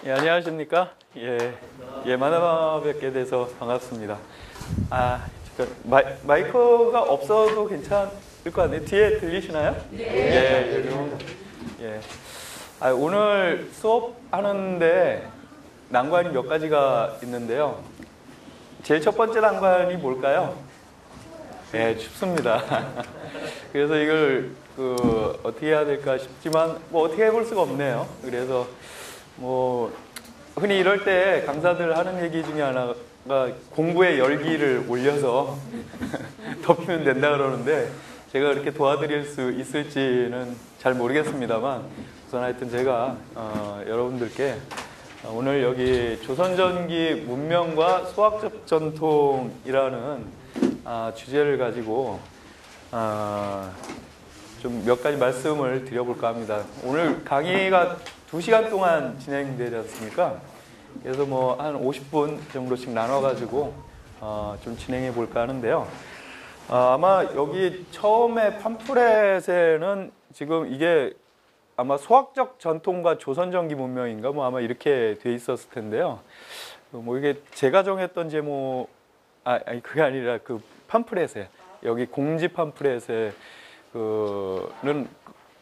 예, 안녕하십니까? 만나 뵙게 돼서 반갑습니다. 마이크가 없어도 괜찮을 것 같네요. 뒤에 들리시나요? 네. 오늘 수업하는데 난관이 몇 가지가 있는데요. 제일 첫 번째 난관이 뭘까요? 춥습니다. 그래서 이걸 어떻게 해야 될까 싶지만 어떻게 해볼 수가 없네요. 그래서 흔히 이럴 때 강사들 하는 얘기 중에 하나가 공부의 열기를 올려서 덮이면 된다 그러는데 제가 그렇게 도와드릴 수 있을지는 잘 모르겠습니다만 우선 하여튼 제가 여러분들께 오늘 여기 조선전기 문명과 소학적 전통이라는 주제를 가지고 좀 몇 가지 말씀을 드려볼까 합니다. 오늘 강의가 2시간 동안 진행되지 않습니까? 그래서 한 50분 정도씩 나눠가지고 좀 진행해 볼까 하는데요. 아마 여기 처음에 팜플렛에는 지금 이게 아마 소학적 전통과 조선전기 문명인가 아마 이렇게 돼 있었을 텐데요. 이게 제가 정했던 제목 그게 아니라 그 팜플렛에 여기 공지 팜플렛에 는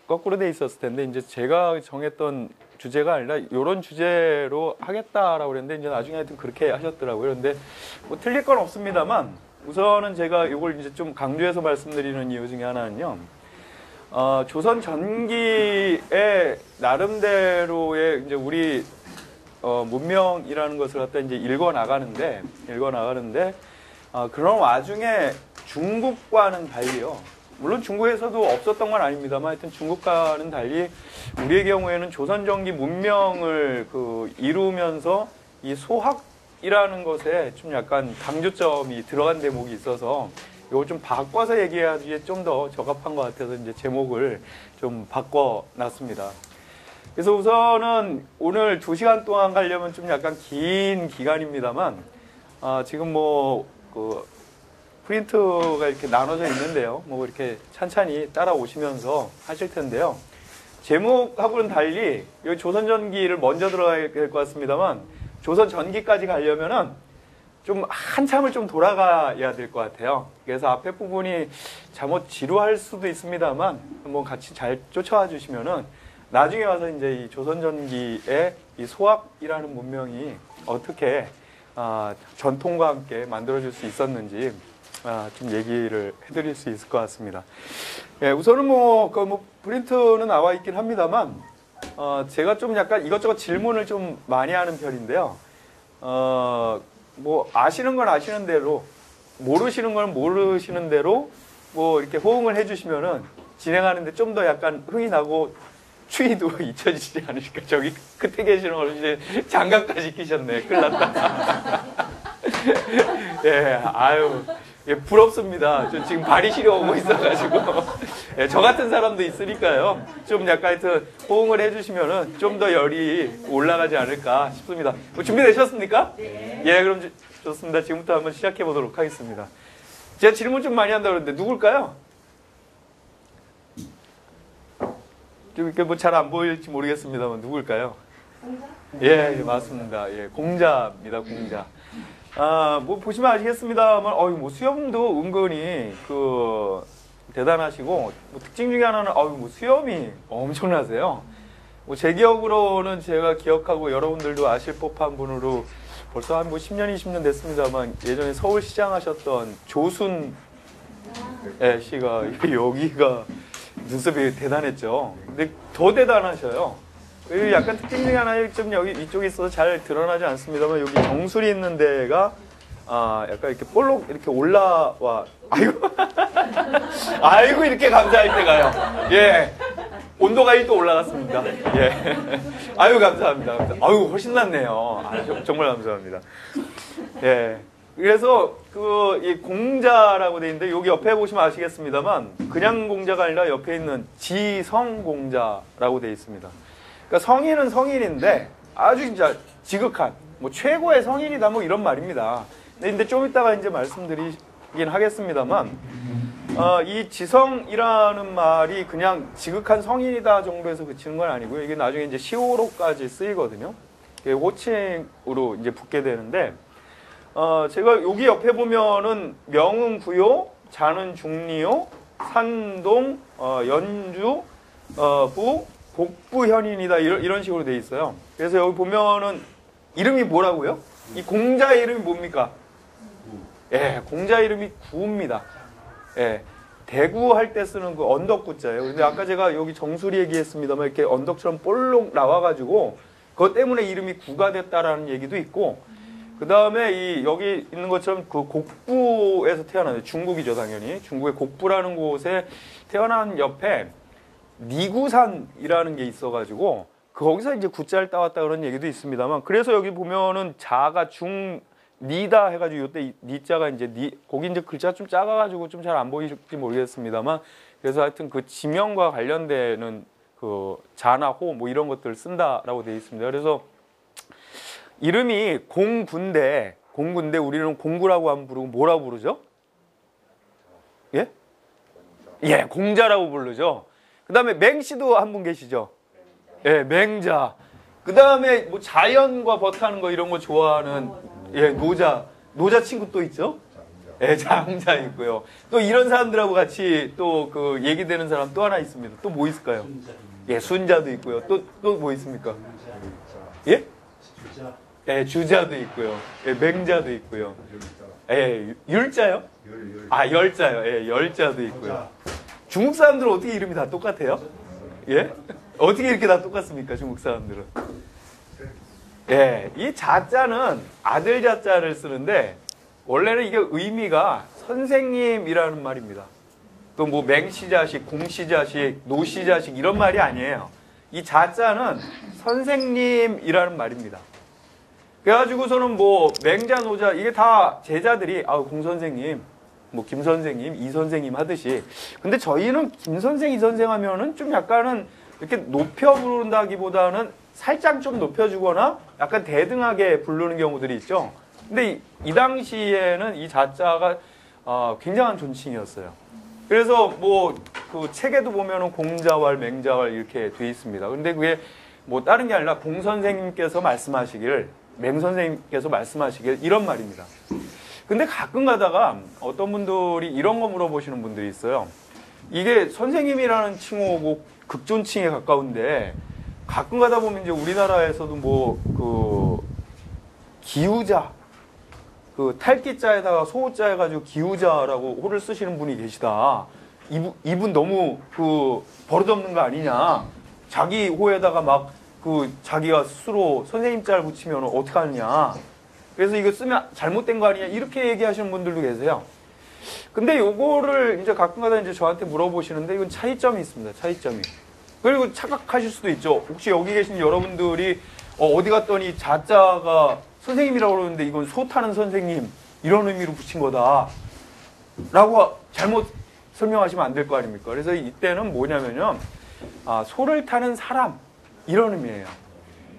거꾸로 돼 있었을 텐데 이제 제가 정했던 주제가 아니라 이런 주제로 하겠다라고 그랬는데 이제 나중에 하여튼 그렇게 하셨더라고요. 그런데 틀릴 건 없습니다만 우선은 제가 이걸 이제 좀 강조해서 말씀드리는 이유 중에 하나는요. 조선 전기의 나름대로의 이제 우리 문명이라는 것을 갖다 이제 읽어 나가는데 그런 와중에 중국과는 달리요. 물론 중국에서도 없었던 건 아닙니다만 하여튼 중국과는 달리 우리의 경우에는 조선전기 문명을 이루면서 이 소학이라는 것에 좀 약간 강조점이 들어간 대목이 있어서 이걸 좀 바꿔서 얘기하기에 좀 더 적합한 것 같아서 이제 제목을 좀 바꿔놨습니다. 그래서 우선은 오늘 2시간 동안 가려면 좀 약간 긴 기간입니다만 지금 프린트가 이렇게 나눠져 있는데요. 이렇게 찬찬히 따라오시면서 하실 텐데요. 제목하고는 달리 여기 조선전기를 먼저 들어가야 될 것 같습니다만 조선전기까지 가려면은 좀 한참을 좀 돌아가야 될 것 같아요. 그래서 앞에 부분이 잘못 지루할 수도 있습니다만 한번 같이 잘 쫓아와 주시면은 나중에 와서 이제 이 조선전기의 이 소학이라는 문명이 어떻게 전통과 함께 만들어질 수 있었는지 좀 얘기를 해드릴 수 있을 것 같습니다. 우선은 프린트는 나와 있긴 합니다만 제가 좀 약간 이것저것 질문을 좀 많이 하는 편인데요. 아시는 건 아시는 대로 모르시는 건 모르시는 대로 이렇게 호응을 해주시면은 진행하는데 좀 더 약간 흥이 나고 추위도 잊혀지지 않으실까. 저기 끝에 계시는 걸 이제 장갑까지 끼셨네. 큰일 났다. 부럽습니다. 저 지금 발이 시려오고 있어가지고. 저 같은 사람도 있으니까요. 좀 약간 하여튼 호응을 해주시면은 좀 더 열이 올라가지 않을까 싶습니다. 준비되셨습니까? 네. 그럼 좋습니다. 지금부터 한번 시작해 보도록 하겠습니다. 제가 질문 좀 많이 한다고 그러는데 누굴까요? 좀 이렇게 잘 안 보일지 모르겠습니다만 누굴까요? 공자? 맞습니다. 공자입니다. 공자. 보시면 아시겠습니다만, 수염도 은근히, 대단하시고, 특징 중에 하나는, 수염이 엄청나세요. 제 기억으로는 제가 기억하고 여러분들도 아실 법한 분으로 벌써 한 10년, 20년 됐습니다만, 예전에 서울시장 하셨던 조순 씨가, 여기가 눈썹이 대단했죠. 근데 더 대단하셔요. 약간 특징 중에 하나 좀 여기 이쪽에 있어서 잘 드러나지 않습니다만 여기 정수리 있는 데가 약간 이렇게 볼록 이렇게 올라와. 아이고 이렇게 감사할 때가요. 온도가 1도 올라갔습니다. 아유 감사합니다. 아유 훨씬 낫네요. 정말 감사합니다. 그래서 이 공자라고 돼 있는데 여기 옆에 보시면 아시겠습니다만 그냥 공자가 아니라 옆에 있는 지성공자라고 돼 있습니다. 그러니까 성인은 성인인데 아주 진짜 지극한 최고의 성인이다 이런 말입니다. 근데 좀 이따가 이제 말씀드리긴 하겠습니다만 이 지성이라는 말이 그냥 지극한 성인이다 정도에서 그치는 건 아니고요. 이게 나중에 이제 시호로까지 쓰이거든요. 호칭으로 이제 붙게 되는데, 제가 여기 옆에 보면은 명은 구요, 자는 중리요, 산동, 연주, 부, 곡부현인이다 이런 식으로 돼 있어요. 그래서 여기 보면은 이름이 뭐라고요? 이 공자 이름이 뭡니까? 예, 공자 이름이 구입니다. 예, 대구 할 때 쓰는 그 언덕구자예요. 근데 아까 제가 여기 정수리 얘기했습니다만 이렇게 언덕처럼 볼록 나와가지고 그것 때문에 이름이 구가 됐다라는 얘기도 있고, 그 다음에 여기 있는 것처럼 그 곡부에서 태어나요. 중국이죠, 당연히. 중국의 곡부라는 곳에 태어난 옆에 니구산이라는 게 있어가지고 거기서 이제 구자를 따왔다 그런 얘기도 있습니다만, 그래서 여기 보면은 자가 중 니다 해가지고 요때 니자가 이제 거기 이제 글자 좀 작아가지고 좀 잘 안 보이실지 모르겠습니다만, 그래서 하여튼 그 지명과 관련되는 그 자나 호 뭐 이런 것들을 쓴다라고 되어 있습니다. 그래서 이름이 공군데 우리는 공구라고 안 부르고 뭐라고 부르죠? 예? 예, 공자라고 부르죠. 그 다음에 맹씨도 한 분 계시죠? 예, 맹자. 그 다음에 뭐 자연과 버타는 거 이런 거 좋아하는 예, 노자 친구 또 있죠? 예, 장자 있고요. 또 이런 사람들하고 같이 또 그 얘기되는 사람 또 하나 있습니다. 또 뭐 있을까요? 예, 순자도 있고요. 또 뭐 있습니까? 예? 예, 주자도 있고요. 예, 맹자도 있고요. 예, 율자요? 아, 열자요. 예, 열자도 있고요. 중국 사람들은 어떻게 이름이 다 똑같아요? 예? 어떻게 이렇게 다 똑같습니까? 중국 사람들은. 예, 이 자자는 아들 자자를 쓰는데 원래는 이게 의미가 선생님이라는 말입니다. 또 뭐 맹시자식, 공시자식, 노시자식 이런 말이 아니에요. 이 자자는 선생님이라는 말입니다. 그래가지고서는 뭐 맹자, 노자 이게 다 제자들이 공 선생님, 뭐 김 선생님, 이 선생님 하듯이, 근데 저희는 김 선생, 이 선생 하면은 좀 약간은 이렇게 높여 부른다기보다는 살짝 좀 높여주거나 약간 대등하게 부르는 경우들이 있죠. 근데 이 당시에는 이 자자가 굉장한 존칭이었어요. 그래서 뭐 그 책에도 보면은 공자왈, 맹자왈 이렇게 돼 있습니다. 근데 그게 뭐 다른 게 아니라 공 선생님께서 말씀하시길, 맹 선생님께서 말씀하시길 이런 말입니다. 근데 가끔 가다가 어떤 분들이 이런 거 물어보시는 분들이 있어요. 이게 선생님이라는 칭호고 극존칭에 가까운데 가끔 가다 보면 이제 우리나라에서도 뭐 그 기우자, 그 탈기자에다가 소우자 해가지고 기우자라고 호를 쓰시는 분이 계시다. 이분 너무 그 버릇없는 거 아니냐. 자기 호에다가 막 그 자기가 스스로 선생님 자를 붙이면 어떡하느냐. 그래서 이거 쓰면 잘못된 거 아니냐. 이렇게 얘기하시는 분들도 계세요. 근데 요거를 이제 가끔 가다 이제 저한테 물어보시는데 이건 차이점이 있습니다. 차이점이. 그리고 착각하실 수도 있죠. 혹시 여기 계신 여러분들이 어디 갔더니 자자가 선생님이라고 그러는데 이건 소 타는 선생님 이런 의미로 붙인 거다 라고 잘못 설명하시면 안 될 거 아닙니까? 그래서 이때는 뭐냐면요, 소를 타는 사람 이런 의미예요.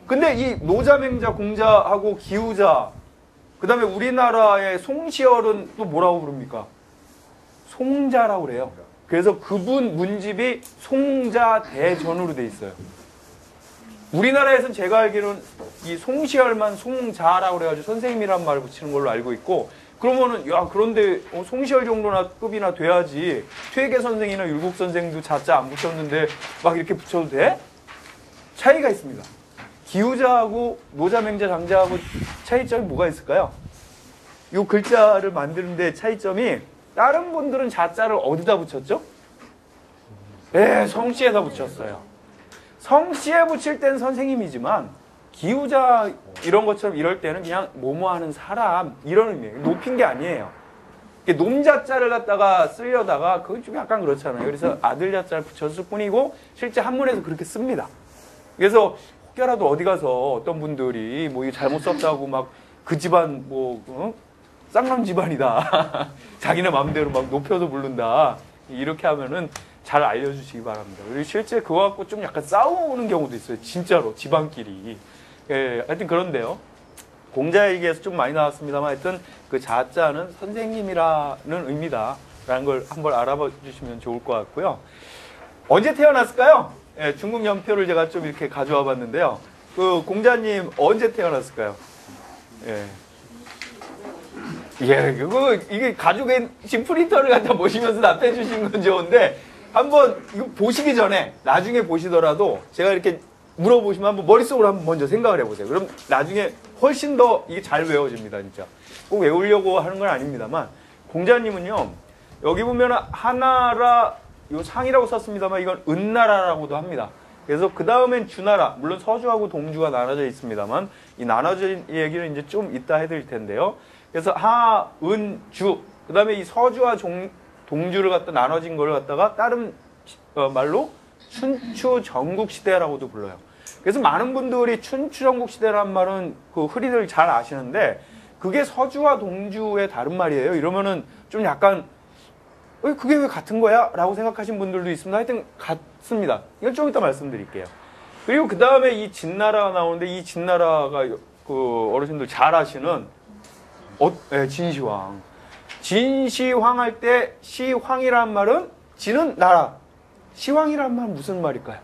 근데 이 노자, 맹자, 공자하고 기우자, 그 다음에 우리나라의 송시열은 또 뭐라고 부릅니까? 송자라고 그래요. 그래서 그분 문집이 송자대전으로 돼 있어요. 우리나라에서는 제가 알기로는 이 송시열만 송자라고 그래가지고 선생님이란 말을 붙이는 걸로 알고 있고, 그러면은 야 그런데 송시열 정도나 급이나 돼야지 퇴계 선생이나 율곡 선생도 자자 안 붙였는데 막 이렇게 붙여도 돼? 차이가 있습니다. 기우자하고 노자, 맹자, 장자하고 차이점이 뭐가 있을까요? 이 글자를 만드는데 차이점이, 다른 분들은 자자를 어디다 붙였죠? 네, 성씨에다 붙였어요. 성씨에 붙일 땐 선생님이지만 기우자 이런 것처럼 이럴 때는 그냥 뭐뭐하는 사람 이런 의미예요. 높인 게 아니에요. 놈자자를 갖다가 쓰려다가 그건 좀 약간 그렇잖아요. 그래서 아들 자자를 붙였을 뿐이고 실제 한문에서 그렇게 씁니다. 그래서 혹여라도 어디 가서 어떤 분들이 뭐 이거 잘못 썼다고 막 그 집안 뭐 쌍남 집안이다. 자기네 마음대로 막 높여서 부른다. 이렇게 하면은 잘 알려주시기 바랍니다. 그리고 실제 그거 갖고 좀 약간 싸우는 경우도 있어요. 진짜로 집안끼리. 예, 하여튼 그런데요. 공자 얘기에서 좀 많이 나왔습니다만 하여튼 그 자자는 선생님이라는 의미다라는 걸 한번 알아봐 주시면 좋을 것 같고요. 언제 태어났을까요? 예, 중국 연표를 제가 좀 이렇게 가져와 봤는데요. 그 공자님 언제 태어났을까요? 예. 예, 이게 가족의 집 프린터를 갖다 보시면서 답해 주신 건 좋은데, 한번 이거 보시기 전에, 나중에 보시더라도, 제가 이렇게 물어보시면 한번 머릿속으로 한번 먼저 생각을 해보세요. 그럼 나중에 훨씬 더 이게 잘 외워집니다, 진짜. 꼭 외우려고 하는 건 아닙니다만, 공자님은요, 여기 보면 하나라, 요 상이라고 썼습니다만, 이건 은나라라고도 합니다. 그래서 그 다음엔 주나라, 물론 서주하고 동주가 나눠져 있습니다만, 이 나눠진 얘기를 이제 좀 이따 해드릴 텐데요. 그래서 하, 은, 주, 그 다음에 이 서주와 동주를 갖다 나눠진 걸 갖다가 다른 말로 춘추 전국시대라고도 불러요. 그래서 많은 분들이 춘추 전국시대라는 말은 그 흔히들 잘 아시는데, 그게 서주와 동주의 다른 말이에요. 이러면은 좀 약간, 그게 왜 같은 거야? 라고 생각하신 분들도 있습니다. 하여튼 같습니다. 이걸 좀 이따 말씀드릴게요. 그리고 그 다음에 이 진나라가 나오는데, 이 진나라가 그 어르신들 잘 아시는 진시황. 진시황 할 때 시황이란 말은 진은 나라. 시황이란 말은 무슨 말일까요?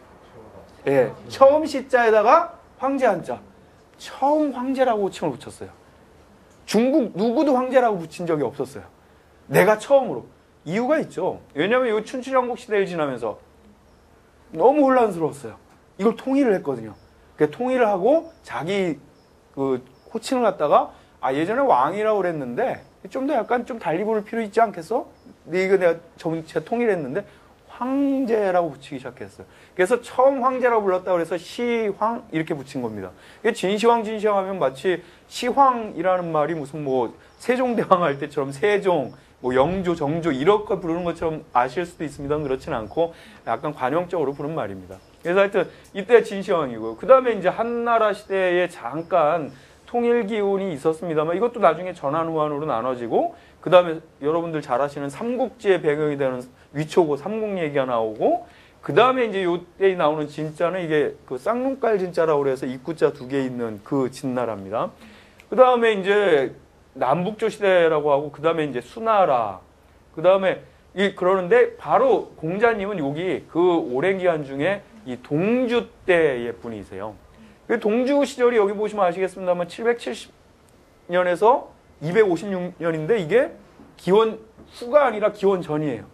예, 처음 시자에다가 황제 한자. 처음 황제라고 칭을 붙였어요. 중국 누구도 황제라고 붙인 적이 없었어요. 내가 처음으로. 이유가 있죠. 왜냐하면 이 춘추전국 시대를 지나면서 너무 혼란스러웠어요. 이걸 통일을 했거든요. 그러니까 통일을 하고 자기 그 호칭을 갖다가 예전에 왕이라고 그랬는데 좀 더 약간 좀 달리 부를 필요 있지 않겠어? 이거 내가 전체 통일했는데 황제라고 붙이기 시작했어요. 그래서 처음 황제라고 불렀다고 해서 시황 이렇게 붙인 겁니다. 진시황 하면 마치 시황이라는 말이 무슨 뭐 세종대왕 할 때처럼 세종, 뭐 영조, 정조 이런 거 부르는 것처럼 아실 수도 있습니다. 그렇진 않고 약간 관용적으로 부른 말입니다. 그래서 하여튼 이때 진시황이고요. 그 다음에 이제 한나라 시대에 잠깐 통일 기운이 있었습니다만 이것도 나중에 전환후환으로 나눠지고 그 다음에 여러분들 잘 아시는 삼국지의 배경이 되는 위초고 삼국 얘기가 나오고 그 다음에 이제 요때 나오는 진자는 이게 그 쌍눈깔 진자라고 그래서 입구자 두 개 있는 그 진나라입니다. 그 다음에 이제 남북조 시대라고 하고 그 다음에 이제 수나라 그 다음에 그러는데 바로 공자님은 여기 그 오랜 기간 중에 이 동주 때의 분이세요. 동주 시절이 여기 보시면 아시겠습니다만 770년에서 256년인데 이게 기원 후가 아니라 기원 전이에요.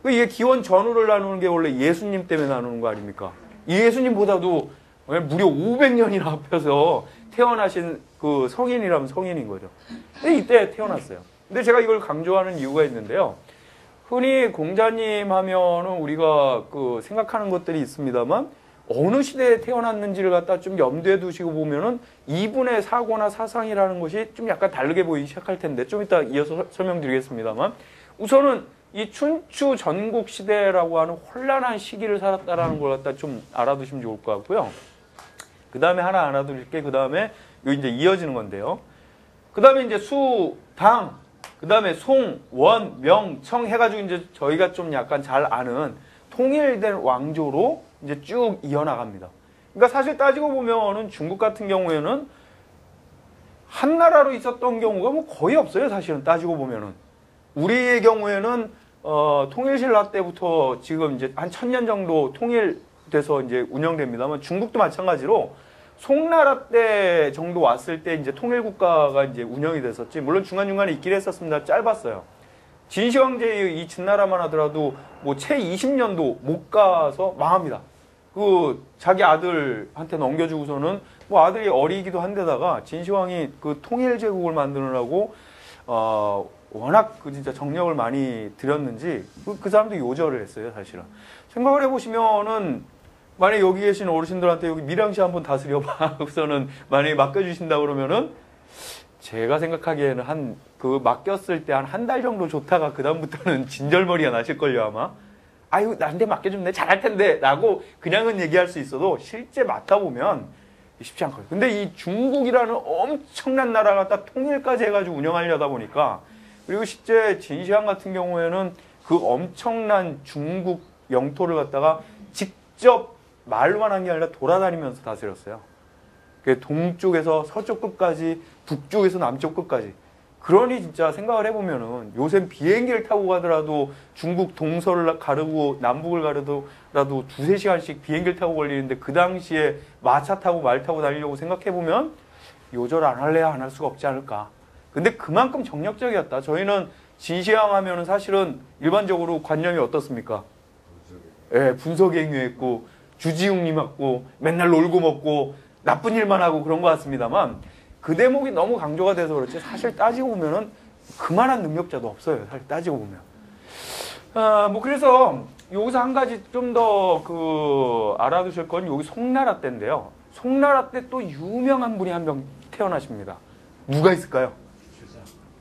이게 기원 전후를 나누는 게 원래 예수님 때문에 나누는 거 아닙니까? 예수님보다도 무려 500년이나 앞에서 태어나신 그 성인이라면 성인인 거죠. 근데 이때 태어났어요. 근데 제가 이걸 강조하는 이유가 있는데요. 흔히 공자님 하면은 우리가 그 생각하는 것들이 있습니다만 어느 시대에 태어났는지를 갖다 좀 염두에 두시고 보면은 이분의 사고나 사상이라는 것이 좀 약간 다르게 보이기 시작할 텐데 좀 이따 이어서 설명드리겠습니다만 우선은 이 춘추 전국 시대라고 하는 혼란한 시기를 살았다라는 걸 갖다 좀 알아두시면 좋을 것 같고요. 그 다음에 하나 알아두실게. 그 다음에 이제 이어지는 건데요. 그 다음에 이제 수, 당, 그 다음에 송, 원, 명, 청 해가지고 이제 저희가 좀 약간 잘 아는 통일된 왕조로 이제 쭉 이어나갑니다. 그러니까 사실 따지고 보면은 중국 같은 경우에는 한 나라로 있었던 경우가 뭐 거의 없어요. 사실은 따지고 보면은 우리의 경우에는 통일신라 때부터 지금 이제 한 1000년 정도 통일돼서 이제 운영됩니다만 중국도 마찬가지로 송나라 때 정도 왔을 때 이제 통일국가가 이제 운영이 됐었지. 물론 중간중간에 있긴 했었습니다. 짧았어요. 진시황제의 이 진나라만 하더라도 뭐 채 20년도 못 가서 망합니다. 그 자기 아들한테 넘겨주고서는 뭐 아들이 어리기도 한데다가 진시황이 그 통일제국을 만드느라고 워낙 그 진짜 정력을 많이 들였는지 그 사람도 요절을 했어요. 사실은 생각을 해보시면은 만약에 여기 계신 어르신들한테 여기 밀양시 한번 다스려봐 우선은 만약에 맡겨주신다 그러면은 제가 생각하기에는 그 맡겼을 때 한 달 정도 좋다가 그 다음부터는 진절머리가 나실걸요 아마. 아유 나한테 맡겨주면 내 잘할 텐데 라고 그냥은 얘기할 수 있어도 실제 맡아보면 쉽지 않거든요. 근데 이 중국이라는 엄청난 나라가 딱 통일까지 해가지고 운영하려다 보니까 그리고 실제 진시황 같은 경우에는 그 엄청난 중국 영토를 갖다가 직접 말로만 한 게 아니라 돌아다니면서 다스렸어요. 동쪽에서 서쪽 끝까지 북쪽에서 남쪽 끝까지 그러니 진짜 생각을 해보면은 요새 비행기를 타고 가더라도 중국 동서를 가르고 남북을 가르더라도 두세 시간씩 비행기를 타고 걸리는데 그 당시에 마차 타고 말 타고 다니려고 생각해보면 요절 안 할래야 안 할 수가 없지 않을까. 근데 그만큼 정력적이었다. 저희는 진시황 하면은 사실은 일반적으로 관념이 어떻습니까? 예, 분석행위했고 주지웅님 맞고 맨날 놀고 먹고 나쁜 일만 하고 그런 것 같습니다만 그 대목이 너무 강조가 돼서 그렇지 사실 따지고 보면은 그만한 능력자도 없어요. 사실 따지고 보면. 뭐 그래서 여기서 한 가지 좀 더 알아두실 건 여기 송나라 때인데요. 송나라 때 또 유명한 분이 한 명 태어나십니다. 누가 있을까요?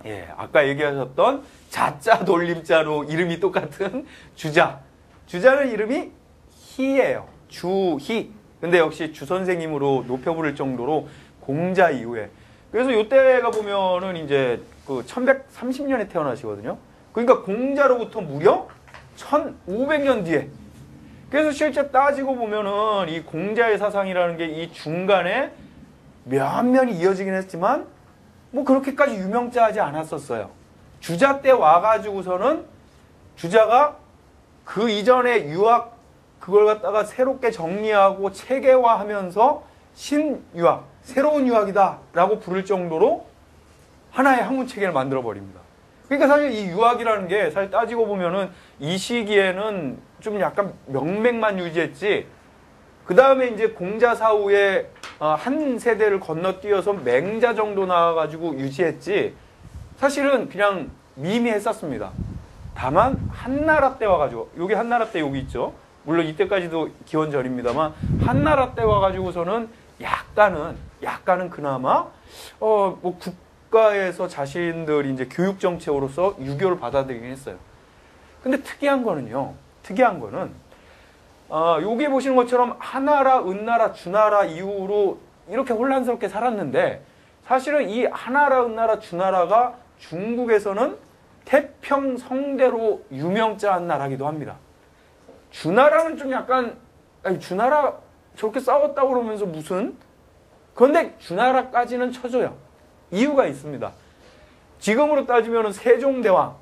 예, 아까 얘기하셨던 자자 돌림자로 이름이 똑같은 주자. 주자는 이름이 희예요. 주희. 근데 역시 주 선생님으로 높여 부를 정도로 공자 이후에. 그래서 요때가 보면은 이제 1130년에 태어나시거든요. 그러니까 공자로부터 무려 1500년 뒤에. 그래서 실제 따지고 보면은 이 공자의 사상이라는 게 이 중간에 몇 면이 이어지긴 했지만 뭐 그렇게까지 유명자하지 않았었어요. 주자 때 와가지고서는 주자가 그 이전에 유학 그걸 갖다가 새롭게 정리하고 체계화하면서 신유학, 새로운 유학이다라고 부를 정도로 하나의 학문 체계를 만들어 버립니다. 그러니까 사실 이 유학이라는 게 사실 따지고 보면은 이 시기에는 좀 약간 명맥만 유지했지. 그 다음에 이제 공자 사후에 한 세대를 건너뛰어서 맹자 정도 나와가지고 유지했지. 사실은 그냥 미미했었습니다. 다만 한나라 때 와가지고 여기 한나라 때 여기 있죠. 물론 이때까지도 기원전입니다만 한나라 때 와가지고서는 약간은 그나마 뭐 국가에서 자신들이 이제 교육 정책으로서 유교를 받아들이긴 했어요. 근데 특이한 거는 여기 보시는 것처럼 하나라, 은나라, 주나라 이후로 이렇게 혼란스럽게 살았는데 사실은 이 하나라, 은나라, 주나라가 중국에서는 태평성대로 유명자한 나라기도 합니다. 주나라는 좀 약간 주나라 저렇게 싸웠다고 그러면서 무슨 그런데 주나라까지는 쳐줘요. 이유가 있습니다. 지금으로 따지면 세종대왕,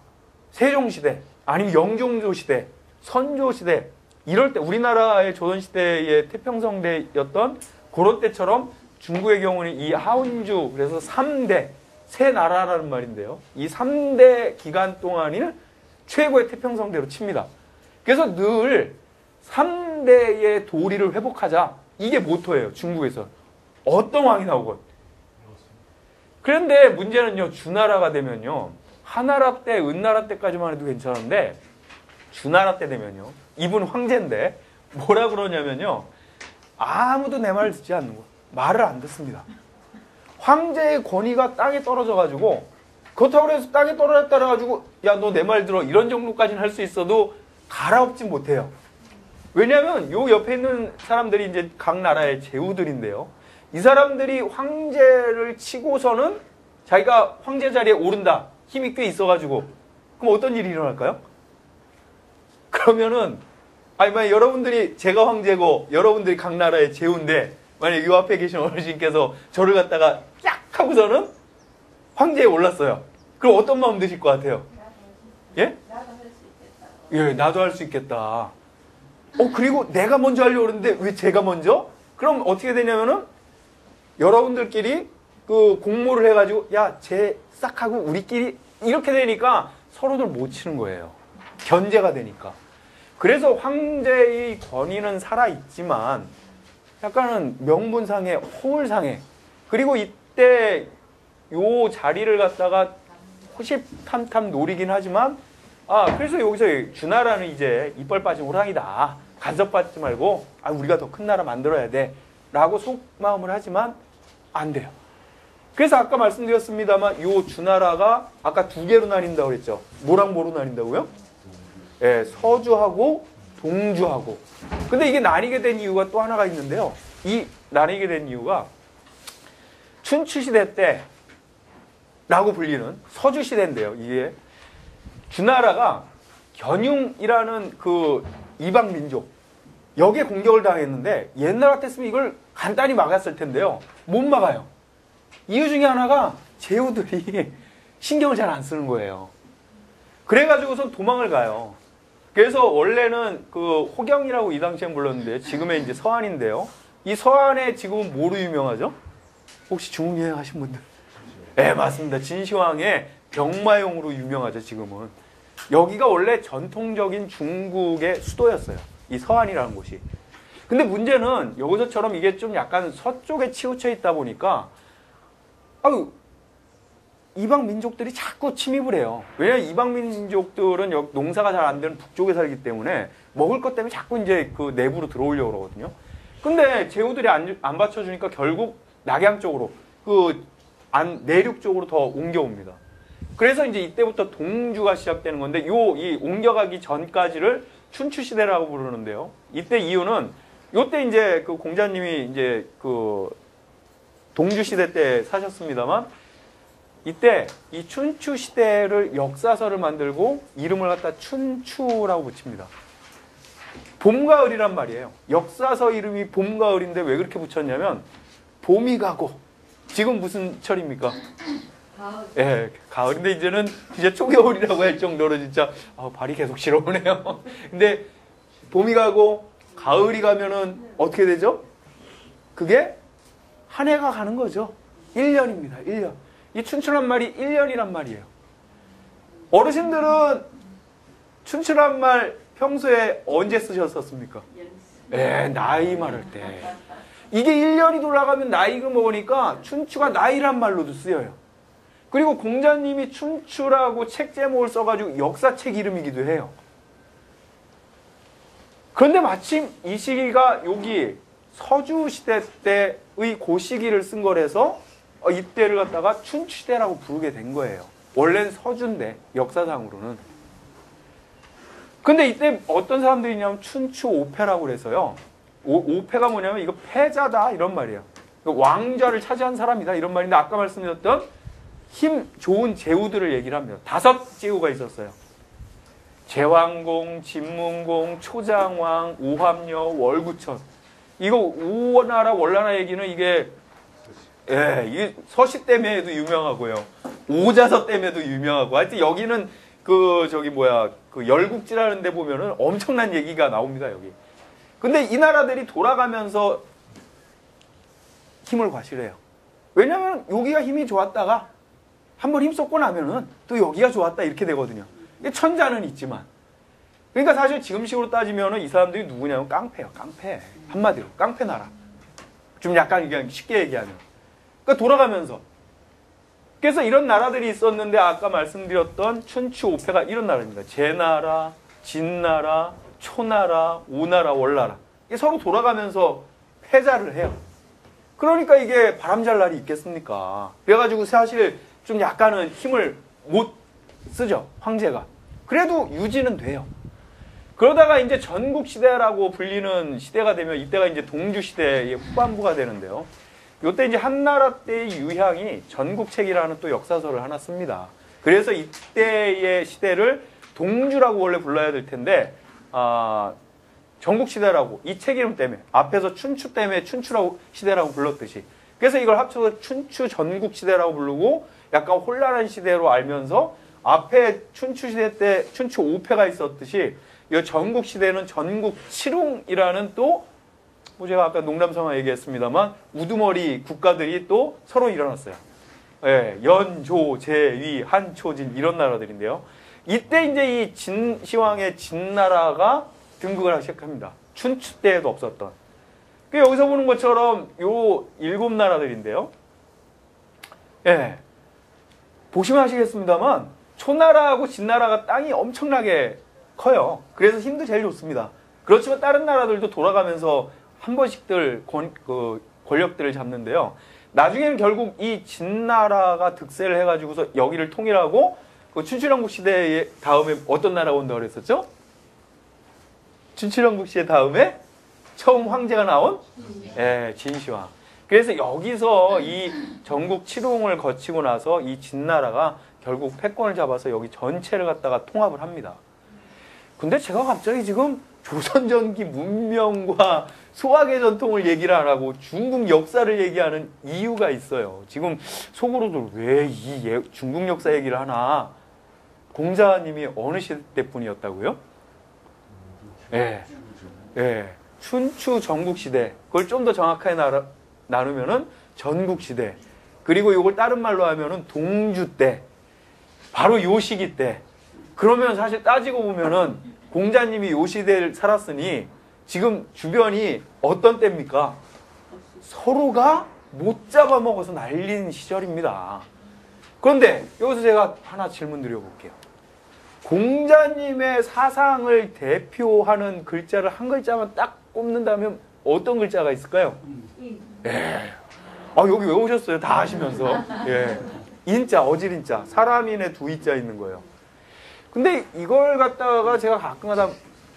세종시대 아니면 영종조시대, 선조시대 이럴 때 우리나라의 조선시대의 태평성대였던 그런 때처럼 중국의 경우는 이 하운주 그래서 3대 세 나라라는 말인데요. 이 3대 기간 동안을 최고의 태평성대로 칩니다. 그래서 늘 3대의 도리를 회복하자. 이게 모토예요. 중국에서. 어떤 왕이 나오건. 그런데 문제는요. 주나라가 되면요. 하나라 때, 은나라 때까지만 해도 괜찮은데 주나라 때 되면요. 이분 황제인데 뭐라 그러냐면요. 아무도 내 말을 듣지 않는 거예요. 말을 안 듣습니다. 황제의 권위가 땅에 떨어져가지고 그렇다고 해서 땅에 떨어졌다 그래가지고 야 너 내 말 들어 이런 정도까지는 할 수 있어도 갈아엎진 못해요. 왜냐하면 요 옆에 있는 사람들이 이제 각 나라의 제후들인데요. 이 사람들이 황제를 치고서는 자기가 황제 자리에 오른다. 힘이 꽤 있어가지고 그럼 어떤 일이 일어날까요? 그러면은 만약 여러분들이 제가 황제고 여러분들이 각 나라의 제후인데 만약 요 앞에 계신 어르신께서 저를 갖다가 쫙 하고서는 황제에 올랐어요. 그럼 어떤 마음 드실 것 같아요? 예? 나도 할 수 있겠다. 예, 나도 할 수 있겠다. 그리고 내가 먼저 하려고 그러는데 왜 제가 먼저? 그럼 어떻게 되냐면은 여러분들끼리 그 공모를 해가지고 야, 쟤 싹 하고 우리끼리 이렇게 되니까 서로들 못 치는 거예요. 견제가 되니까. 그래서 황제의 권위는 살아있지만 약간은 명분상의 호울상의 그리고 이때 요 자리를 갖다가 호시탐탐 노리긴 하지만 그래서 여기서 주나라는 이제 이빨 빠진 호랑이다. 간섭받지 말고 우리가 더 큰 나라 만들어야 돼 라고 속마음을 하지만 안 돼요. 그래서 아까 말씀드렸습니다만 요 주나라가 아까 두 개로 나뉜다고 그랬죠. 뭐랑 뭐로 나뉜다고요? 예, 서주하고 동주하고. 근데 이게 나뉘게 된 이유가 또 하나가 있는데요. 이 나뉘게 된 이유가 춘추시대 때 라고 불리는 서주시대인데요. 이게 주나라가 견융이라는 그 이방 민족 여기에 공격을 당했는데 옛날 같았으면 이걸 간단히 막았을 텐데요. 못 막아요. 이유 중에 하나가 제후들이 신경을 잘 안 쓰는 거예요. 그래가지고서 도망을 가요. 그래서 원래는 그 호경이라고 이 당시엔 불렀는데 지금의 이제 서안인데요. 이 서안에 지금은 뭐로 유명하죠? 혹시 중국 여행하신 분들? 네, 맞습니다. 진시황의 병마용으로 유명하죠, 지금은. 여기가 원래 전통적인 중국의 수도였어요. 이 서안이라는 곳이. 근데 문제는 여기서처럼 이게 좀 약간 서쪽에 치우쳐 있다 보니까 이방 민족들이 자꾸 침입을 해요. 왜냐하면 이방 민족들은 농사가 잘 안 되는 북쪽에 살기 때문에 먹을 것 때문에 자꾸 이제 그 내부로 들어오려고 그러거든요. 근데 제후들이 안 받쳐주니까 결국 낙양 쪽으로 내륙 쪽으로 더 옮겨옵니다. 그래서 이제 이때부터 동주가 시작되는 건데 이 옮겨가기 전까지를 춘추 시대라고 부르는데요. 이때 이유는 요때 이제 그 공자님이 이제 그 동주 시대 때 사셨습니다만 이때 이 춘추 시대를 역사서를 만들고 이름을 갖다 춘추라고 붙입니다. 봄가을이란 말이에요. 역사서 이름이 봄가을인데 왜 그렇게 붙였냐면 봄이 가고 지금 무슨 철입니까? 가을. 예, 가을인데 이제는 진짜 초겨울이라고 할 정도로 진짜 발이 계속 시려오네요. 근데 봄이 가고 가을이 가면은 어떻게 되죠? 그게 한 해가 가는 거죠. 1년입니다. 1년. 이 춘추란 말이 1년이란 말이에요. 어르신들은 춘추란 말 평소에 언제 쓰셨었습니까? 예, 나이 말할 때. 이게 1년이 돌아가면 나이가 먹으니까 춘추가 나이란 말로도 쓰여요. 그리고 공자님이 춘추라고 책 제목을 써가지고 역사책 이름이기도 해요. 그런데 마침 이 시기가 여기 서주시대 때의 그 시기를 쓴 거라서 이때를 갖다가 춘추시대라고 부르게 된 거예요. 원래는 서주인데 역사상으로는. 근데 이때 어떤 사람들이 있냐면 춘추 오패라고 그래서요. 오패가 뭐냐면 이거 패자다 이런 말이에요. 왕좌를 차지한 사람이다 이런 말인데 아까 말씀드렸던 힘 좋은 제후들을 얘기를 합니다. 5 제후가 있었어요. 제왕공, 진문공, 초장왕, 우함여, 월구천. 이거 우나라 월나라 얘기는 이게 서시 때문에도 유명하고요. 오자서 때문에도 유명하고. 하여튼 여기는 그 열국지라는 데 보면은 엄청난 얘기가 나옵니다, 여기. 근데 이 나라들이 돌아가면서 힘을 과실해요. 왜냐면 여기가 힘이 좋았다가 한번 힘쏟고 나면은 또 여기가 좋았다 이렇게 되거든요. 천자는 있지만. 그러니까 사실 지금식으로 따지면은 이 사람들이 누구냐면 깡패예요, 깡패. 한마디로 깡패 나라. 좀 약간 그냥 쉽게 얘기하면. 그러니까 돌아가면서. 그래서 이런 나라들이 있었는데 아까 말씀드렸던 춘추 오패가 이런 나라입니다. 제나라, 진나라, 초나라, 오나라, 월나라. 이게 서로 돌아가면서 패자를 해요. 그러니까 이게 바람잘 날이 있겠습니까? 그래가지고 사실 좀 약간은 힘을 못 쓰죠, 황제가. 그래도 유지는 돼요. 그러다가 이제 전국시대라고 불리는 시대가 되면 이때가 이제 동주시대의 후반부가 되는데요. 이때 이제 한나라 때의 유향이 전국책이라는 또 역사서를 하나 씁니다. 그래서 이때의 시대를 동주라고 원래 불러야 될 텐데, 전국시대라고 이 책 이름 때문에 앞에서 춘추 때문에 춘추라고 시대라고 불렀듯이 그래서 이걸 합쳐서 춘추 전국시대라고 부르고 약간 혼란한 시대로 알면서 앞에 춘추시대 때 춘추 오패가 있었듯이 이 전국시대는 전국칠웅이라는 또 제가 아까 농담삼아 얘기했습니다만 우두머리 국가들이 또 서로 일어났어요. 예, 연조, 제위, 한초진 이런 나라들인데요. 이때 이제 이 진시황의 진나라가 등극을 하기 시작합니다. 춘추 때에도 없었던. 여기서 보는 것처럼 요 7 나라들인데요. 예. 보시면 아시겠습니다만 초나라하고 진나라가 땅이 엄청나게 커요. 그래서 힘도 제일 좋습니다. 그렇지만 다른 나라들도 돌아가면서 한 번씩들 권력들을 잡는데요. 나중에는 결국 이 진나라가 득세를 해가지고서 여기를 통일하고 그 춘추전국 시대 다음에 어떤 나라가 온다고 그랬었죠? 춘추전국 시대 다음에 처음 황제가 나온 진시황. 그래서 여기서 이 전국 칠웅을 거치고 나서 이 진나라가 결국 패권을 잡아서 여기 전체를 갖다가 통합을 합니다. 근데 제가 갑자기 지금 조선전기 문명과 소화계 전통을 얘기를 안 하고 중국 역사를 얘기하는 이유가 있어요. 지금 속으로도 왜 이 중국 역사 얘기를 하나? 공자님이 어느 시대 분이었다고요? 예. 예. 춘추 전국시대. 그걸 좀 더 정확하게 나누면은 전국시대. 그리고 이걸 다른 말로 하면은 동주 때. 바로 요 시기 때. 그러면 사실 따지고 보면은 공자님이 요 시대를 살았으니 지금 주변이 어떤 때입니까? 서로가 못 잡아먹어서 날린 시절입니다. 그런데 여기서 제가 하나 질문 드려볼게요. 공자님의 사상을 대표하는 글자를 한 글자만 딱 꼽는다면 어떤 글자가 있을까요? 예. 아, 여기 왜 오셨어요? 다 하시면서. 예. 인자, 어질인자. 사람인의 두 이자 있는 거예요. 근데 이걸 갖다가 제가 가끔가다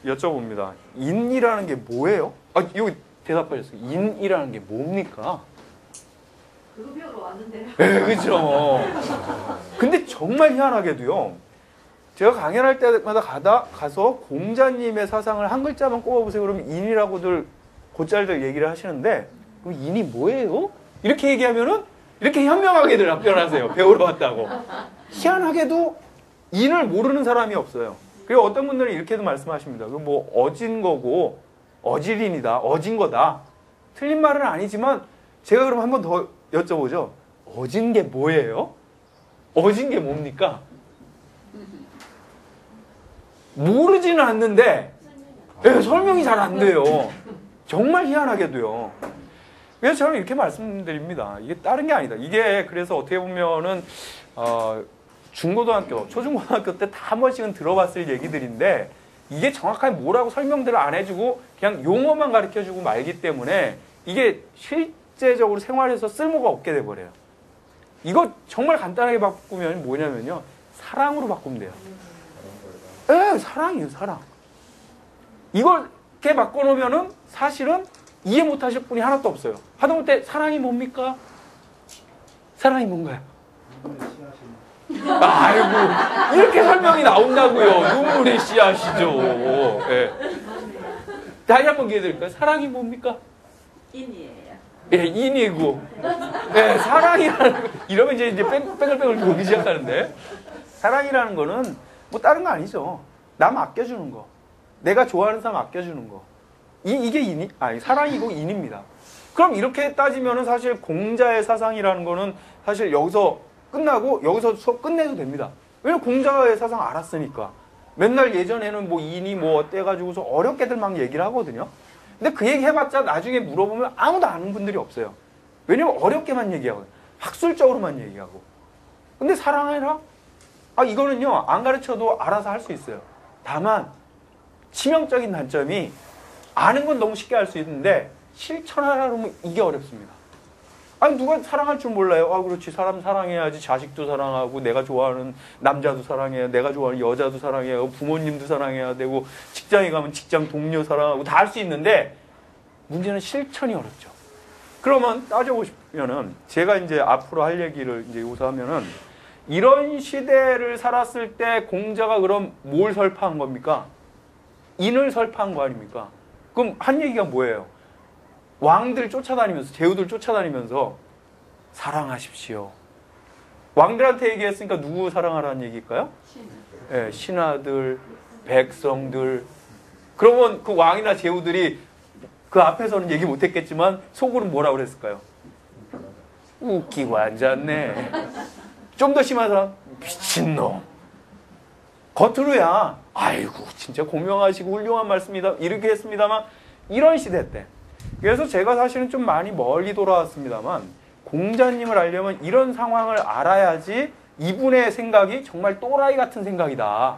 여쭤봅니다. 인이라는 게 뭐예요? 아, 여기 대답하셨어요. 인이라는 게 뭡니까? 그거 배우러 왔는데요. 네, 그렇죠. 근데 정말 희한하게도요. 제가 강연할 때마다 가서 공자님의 사상을 한 글자만 꼽아보세요. 그러면 인이라고들 곧잘들 얘기를 하시는데 그럼 인이 뭐예요? 이렇게 얘기하면은 이렇게 현명하게들 답변하세요. 배우러 왔다고. 희한하게도 인을 모르는 사람이 없어요. 그리고 어떤 분들은 이렇게도 말씀하십니다. 그 뭐 어진 거고 어질인이다, 어진 거다. 틀린 말은 아니지만 제가 그럼 한 번 더 여쭤보죠. 어진 게 뭐예요? 어진 게 뭡니까? 모르지는 않는데 설명이 잘 안 돼요. 정말 희한하게도요. 그래서 저는 이렇게 말씀드립니다. 이게 다른 게 아니다. 이게 그래서 어떻게 보면은 중고등학교, 초중고등학교 때 다 한 번씩은 들어봤을 얘기들인데 이게 정확하게 뭐라고 설명들을 안 해주고 그냥 용어만 가르쳐주고 말기 때문에 이게 실제적으로 생활에서 쓸모가 없게 돼버려요. 이거 정말 간단하게 바꾸면 뭐냐면요. 사랑으로 바꾸면 돼요. 예, 사랑이에요, 사랑. 이걸 이렇게 바꿔놓으면은 사실은 이해 못하실 분이 하나도 없어요. 하다못해 사랑이 뭡니까? 사랑이 뭔가요? 아이고, 이렇게 설명이 나온다고요. 눈물의 씨앗이죠. 예. 다시 한번 기회 드릴까요? 사랑이 뭡니까? 인이에요. 예, 인이고. 예, 사랑이라는 거. 이러면 이제 뺑글뺑글 돌기 시작하는데. 사랑이라는 거는 뭐 다른 거 아니죠. 남 아껴주는 거. 내가 좋아하는 사람 아껴주는 거. 이게 인이, 아니, 사랑이고 인입니다. 그럼 이렇게 따지면은 사실 공자의 사상이라는 거는 사실 여기서 끝나고 여기서 수업 끝내도 됩니다. 왜냐면 공자의 사상 알았으니까. 맨날 예전에는 뭐 인이 뭐 어때가지고서 어렵게들 막 얘기를 하거든요. 근데 그 얘기 해봤자 나중에 물어보면 아무도 아는 분들이 없어요. 왜냐면 어렵게만 얘기하고 학술적으로만 얘기하고. 근데 사랑해라? 아, 이거는요 안 가르쳐도 알아서 할 수 있어요. 다만 치명적인 단점이 아는 건 너무 쉽게 할 수 있는데 실천하라 그러면 이게 어렵습니다. 아니 누가 사랑할 줄 몰라요. 아 그렇지, 사람 사랑해야지. 자식도 사랑하고 내가 좋아하는 남자도 사랑해야, 내가 좋아하는 여자도 사랑해야, 부모님도 사랑해야 되고, 직장에 가면 직장 동료 사랑하고 다 할 수 있는데 문제는 실천이 어렵죠. 그러면 따져보시면은 제가 이제 앞으로 할 얘기를 이제 여기서 하면은 이런 시대를 살았을 때 공자가 그럼 뭘 설파한 겁니까? 인을 설파한 거 아닙니까? 그럼 한 얘기가 뭐예요? 왕들 쫓아다니면서, 제후들 쫓아다니면서 사랑하십시오. 왕들한테 얘기했으니까 누구 사랑하라는 얘기일까요? 네, 신하들, 백성들. 그러면 그 왕이나 제후들이 그 앞에서는 얘기 못했겠지만 속으로는 뭐라고 그랬을까요? 웃기고 앉았네. 좀 더 심한 사람, 미친놈. 겉으로야 아이고 진짜 고명하시고 훌륭한 말씀이다 이렇게 했습니다만 이런 시대 때. 그래서 제가 사실은 좀 많이 멀리 돌아왔습니다만 공자님을 알려면 이런 상황을 알아야지 이분의 생각이 정말 또라이 같은 생각이다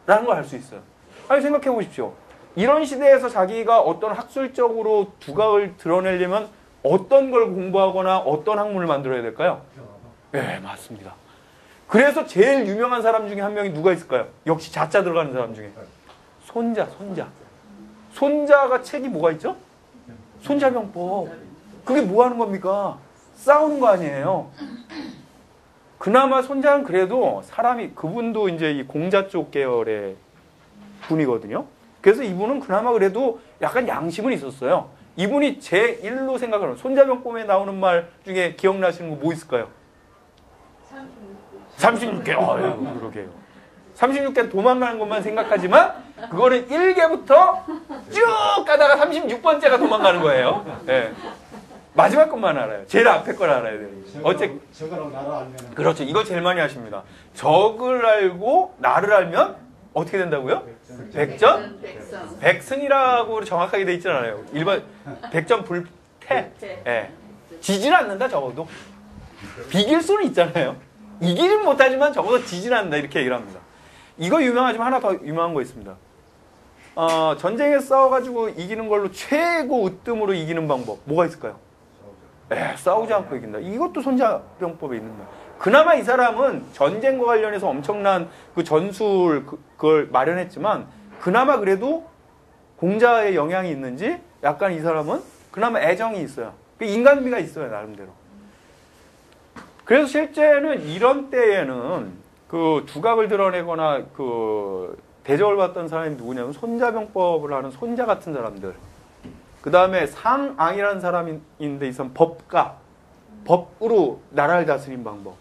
라는 걸 알 수 있어요. 아니 생각해 보십시오. 이런 시대에서 자기가 어떤 학술적으로 두각을 드러내려면 어떤 걸 공부하거나 어떤 학문을 만들어야 될까요? 네, 맞습니다. 그래서 제일 유명한 사람 중에 한 명이 누가 있을까요? 역시 자자 들어가는 사람 중에 손자. 손자가 책이 뭐가 있죠? 손자병법. 그게 뭐 하는 겁니까? 싸우는 거 아니에요. 그나마 손자는 그래도 사람이, 그분도 이제 이 공자 쪽 계열의 분이거든요. 그래서 이분은 그나마 그래도 약간 양심은 있었어요. 이분이 제1로 생각하는 손자병법에 나오는 말 중에 기억나시는 거 뭐 있을까요? 36개. 아유, 그러게요. 36개 도망가는 것만 생각하지만 그거는 1개부터 쭉 가다가 36번째가 도망가는 거예요. 네. 마지막 것만 알아요. 제일 앞에 걸 알아야 돼요. 적을 나를 알면. 그렇죠. 이거 제일 많이 하십니다. 적을 알고 나를 알면 어떻게 된다고요? 백전? 백승이라고 정확하게 돼 있진 않아요. 일반 백전 불태. 예. 지진 않는다 적어도. 비길 수는 있잖아요. 이기진 못하지만 적어도 지진 않는다 이렇게 얘기를 합니다. 이거 유명하지만 하나 더 유명한 거 있습니다. 전쟁에 싸워가지고 이기는 걸로 최고 으뜸으로 이기는 방법 뭐가 있을까요? 싸우지 않고 이긴다. 이것도 손자병법에 있는 거예요. 그나마 이 사람은 전쟁과 관련해서 엄청난 그 전술 그걸 마련했지만 그나마 그래도 공자의 영향이 있는지 약간 이 사람은 그나마 애정이 있어요. 인간미가 있어요, 나름대로. 그래서 실제는 이런 때에는 그 두각을 드러내거나 그 대접을 받던 사람이 누구냐면 손자병법을 하는 손자 같은 사람들. 그 다음에 상앙이라는 사람인데 이 사람 법가, 법으로 나라를 다스린 방법.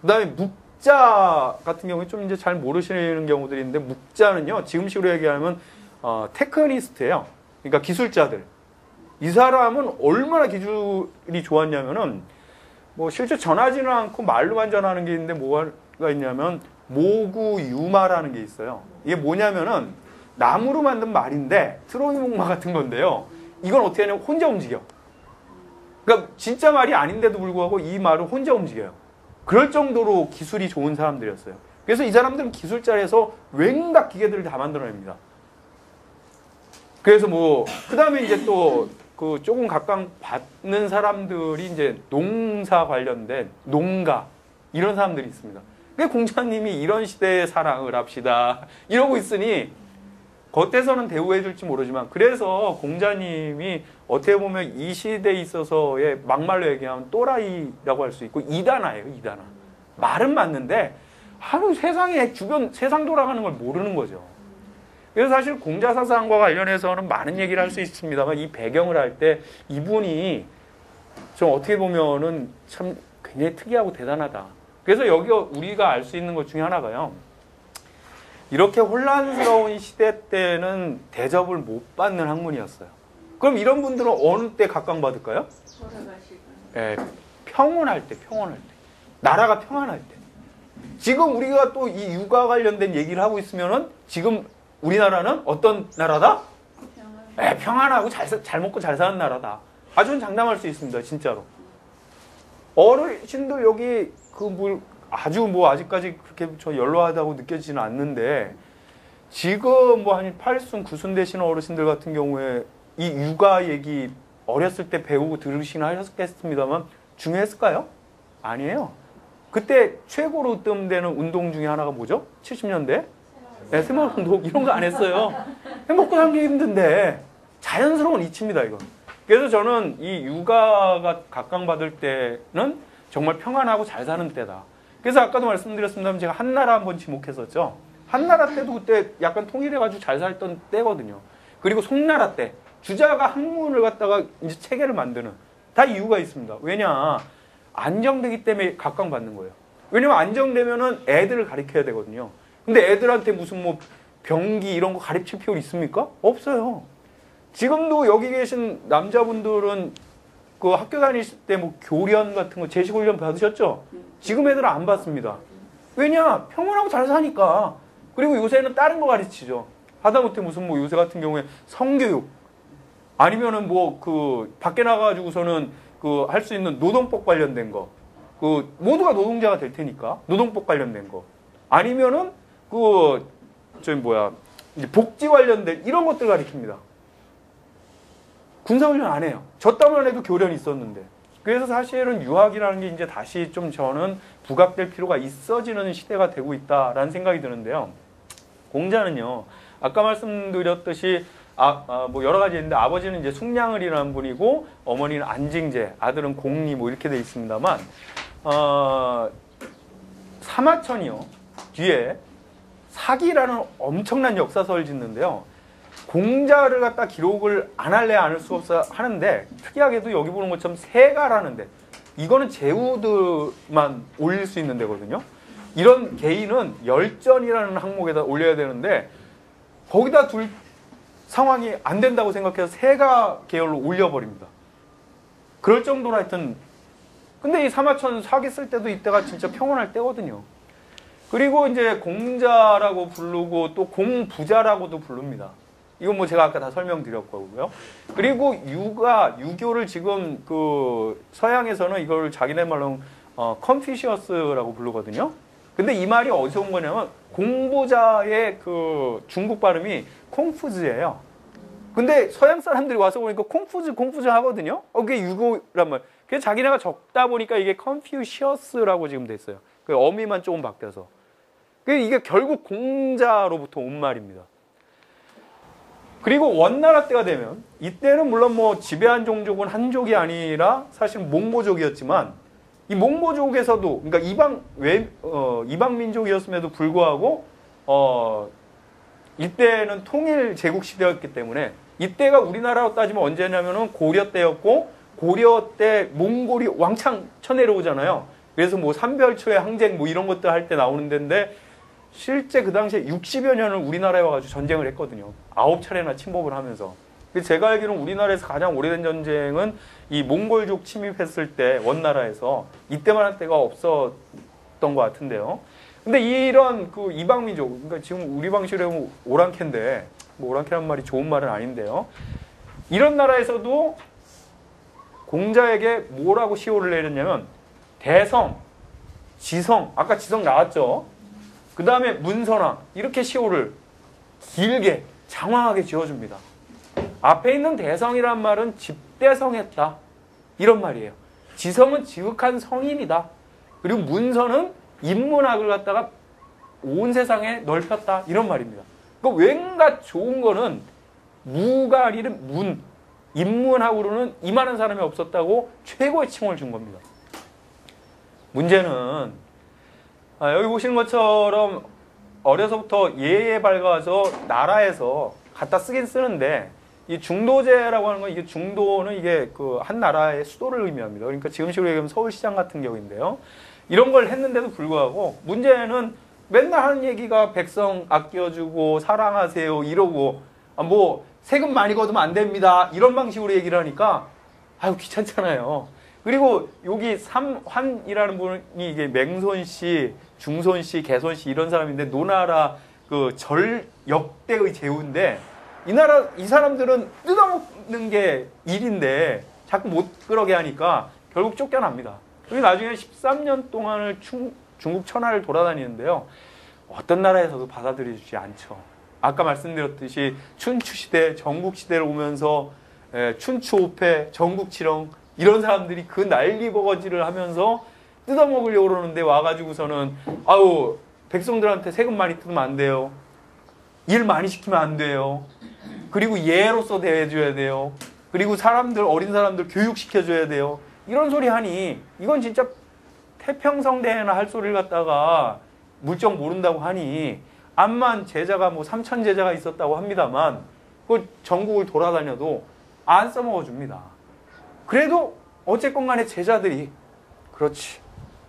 그 다음에 묵자 같은 경우에 좀 이제 잘 모르시는 경우들이 있는데 묵자는요 지금식으로 얘기하면 테크니스트예요. 그러니까 기술자들. 이 사람은 얼마나 기술이 좋았냐면은 뭐 실제 전하지는 않고 말로만 전하는 게 있는데 뭐가 있냐면 모구유마라는 게 있어요. 이게 뭐냐면은 나무로 만든 말인데 트로이 목마 같은 건데요. 이건 어떻게 하냐면 혼자 움직여. 그러니까 진짜 말이 아닌데도 불구하고 이 말을 혼자 움직여요. 그럴 정도로 기술이 좋은 사람들이었어요. 그래서 이 사람들은 기술자에서 웬각 기계들을 다 만들어냅니다. 그래서 뭐 그 다음에 이제 또 그 조금 각광받는 사람들이 이제 농사 관련된 농가 이런 사람들이 있습니다. 그 공자님이 이런 시대에 사랑을 합시다 이러고 있으니 겉에서는 대우해 줄지 모르지만 그래서 공자님이 어떻게 보면 이 시대에 있어서의 막말로 얘기하면 또라이라고 할 수 있고 이단아예요. 이단아. 말은 맞는데 하루 세상에 주변 세상 돌아가는 걸 모르는 거죠. 그래서 사실 공자 사상과 관련해서는 많은 얘기를 할 수 있습니다만 이 배경을 할 때 이분이 좀 어떻게 보면은 참 굉장히 특이하고 대단하다. 그래서 여기 우리가 알 수 있는 것 중에 하나가요. 이렇게 혼란스러운 시대 때는 대접을 못 받는 학문이었어요. 그럼 이런 분들은 어느 때 각광받을까요? 네, 평온할 때, 평온할 때. 나라가 평안할 때. 지금 우리가 또 이 육아 관련된 얘기를 하고 있으면은 지금 우리나라는 어떤 나라다? 네, 평안하고 잘 먹고 잘 사는 나라다. 아주 장담할 수 있습니다, 진짜로. 어르신들 여기 아주 뭐 아직까지 그렇게 저 연로하다고 느껴지지는 않는데 지금 뭐 한 8순, 9순 되시는 어르신들 같은 경우에 이 육아 얘기 어렸을 때 배우고 들으시나 하셨겠습니다만 중요했을까요? 아니에요. 그때 최고로 으뜸되는 운동 중에 하나가 뭐죠? 70년대? 네, 새마을운동 이런 거 안 했어요. 먹고 살기 힘든데 자연스러운 이치입니다, 이거. 그래서 저는 이 육아가 각광받을 때는 정말 평안하고 잘 사는 때다. 그래서 아까도 말씀드렸습니다만 제가 한나라 한번 지목했었죠. 한나라 때도 그때 약간 통일해가지고 잘 살던 때거든요. 그리고 송나라 때 주자가 학문을 갖다가 이제 체계를 만드는 다 이유가 있습니다. 왜냐 안정되기 때문에 각광받는 거예요. 왜냐면 안정되면은 애들을 가르쳐야 되거든요. 근데 애들한테 무슨 뭐 병기 이런 거 가르칠 필요 있습니까? 없어요. 지금도 여기 계신 남자분들은 그 학교 다니실 때 뭐 교련 같은 거 제식훈련 받으셨죠? 지금 애들은 안 받습니다. 왜냐? 평온하고 잘 사니까. 그리고 요새는 다른 거 가르치죠. 하다못해 무슨 뭐 요새 같은 경우에 성교육 아니면은 뭐 그 밖에 나가가지고서는 그 할 수 있는 노동법 관련된 거. 그 모두가 노동자가 될 테니까 노동법 관련된 거. 아니면은 이제 복지 관련된 이런 것들 가르칩니다. 군사훈련 안 해요. 저 때만 해도 교련이 있었는데. 그래서 사실은 유학이라는 게 이제 다시 좀 저는 부각될 필요가 있어지는 시대가 되고 있다라는 생각이 드는데요. 공자는요, 아까 말씀드렸듯이 뭐 여러 가지 있는데 아버지는 이제 숙량을이라는 분이고 어머니는 안징제, 아들은 공리 뭐 이렇게 돼 있습니다만 사마천이요 뒤에 사기라는 엄청난 역사서를 짓는데요. 공자를 갖다 기록을 안 할래 안 할 수 없어 하는데 특이하게도 여기 보는 것처럼 세가라는데 이거는 제후들만 올릴 수 있는 데거든요. 이런 개인은 열전이라는 항목에다 올려야 되는데 거기다 둘 상황이 안 된다고 생각해서 세가 계열로 올려버립니다. 그럴 정도로 하여튼 근데 이 사마천 사기 쓸 때도 이때가 진짜 평온할 때거든요. 그리고 이제 공자라고 부르고 또 공부자라고도 부릅니다. 이건 뭐 제가 아까 다 설명드렸고요. 그리고 유교를 지금 그 서양에서는 이걸 자기네 말로 컨피시어스라고 부르거든요. 근데 이 말이 어디서 온 거냐면 공부자의 그 중국 발음이 콩푸즈예요. 근데 서양 사람들이 와서 보니까 콩푸즈 하거든요. 그게 유교란 말. 그래서 자기네가 적다 보니까 이게 컨퓨시어스라고 지금 됐어요. 그 어미만 조금 바뀌어서. 이게 결국 공자로부터 온 말입니다. 그리고 원나라 때가 되면 이때는 물론 뭐 지배한 종족은 한족이 아니라 사실 몽고족이었지만 이 몽고족에서도 그러니까 이방 민족이었음에도 불구하고 이때는 통일 제국 시대였기 때문에 이때가 우리나라로 따지면 언제냐면은 고려 때였고 고려 때 몽골이 왕창 쳐내려오잖아요. 그래서 뭐 삼별초의 항쟁 뭐 이런 것들 할 때 나오는 데인데 실제 그 당시에 60여 년을 우리나라에 와가지고 전쟁을 했거든요. 9차례나 침범을 하면서. 제가 알기로는 우리나라에서 가장 오래된 전쟁은 이 몽골족 침입했을 때 원나라에서 이때만 할 때가 없었던 것 같은데요. 근데 이런 그 이방민족, 그러니까 지금 우리 방식으로 하면 오랑캐인데, 뭐 오랑캐란 말이 좋은 말은 아닌데요. 이런 나라에서도 공자에게 뭐라고 시호를 내렸냐면 대성, 지성, 아까 지성 나왔죠. 그 다음에 문선왕 이렇게 시호를 길게 장황하게 지어줍니다. 앞에 있는 대성이란 말은 집대성했다 이런 말이에요. 지성은 지극한 성인이다. 그리고 문선은 인문학을 갖다가 온 세상에 넓혔다 이런 말입니다. 그러니까 왠가 좋은 거는 무가 아니라 인문학으로는 이만한 사람이 없었다고 최고의 칭호를 준 겁니다. 문제는 여기 보시는 것처럼 어려서부터 예에 밝아서 나라에서 갖다 쓰긴 쓰는데 이 중도제라고 하는 건 이게 중도는 이게 그 한 나라의 수도를 의미합니다. 그러니까 지금식으로 얘기하면 서울시장 같은 경우인데요. 이런 걸 했는데도 불구하고 문제는 맨날 하는 얘기가 백성 아껴주고 사랑하세요 이러고 뭐 세금 많이 걷으면 안 됩니다 이런 방식으로 얘기를 하니까 아유 귀찮잖아요. 그리고 여기 삼환이라는 분이 이게 맹손씨, 중손씨, 개손씨 이런 사람인데 노나라 그 역대의 제후인데 이 사람들은 뜯어먹는 게 일인데 자꾸 못 그러게 하니까 결국 쫓겨납니다. 그리고 나중에 13년 동안을 중국 천하를 돌아다니는데요. 어떤 나라에서도 받아들여주지 않죠. 아까 말씀드렸듯이 춘추시대, 전국시대를 오면서 춘추오패, 전국칠영 이런 사람들이 그 난리거거지를 하면서 뜯어먹으려고 그러는데 와가지고서는 아우 백성들한테 세금 많이 뜯으면 안 돼요. 일 많이 시키면 안 돼요. 그리고 예로서 대해줘야 돼요. 그리고 어린 사람들 교육시켜줘야 돼요. 이런 소리 하니 이건 진짜 태평성대회나 할 소리를 갖다가 물정 모른다고 하니 암만 제자가 뭐 3,000 제자가 있었다고 합니다만 그 전국을 돌아다녀도 안 써먹어줍니다. 그래도 어쨌건 간에 제자들이 그렇지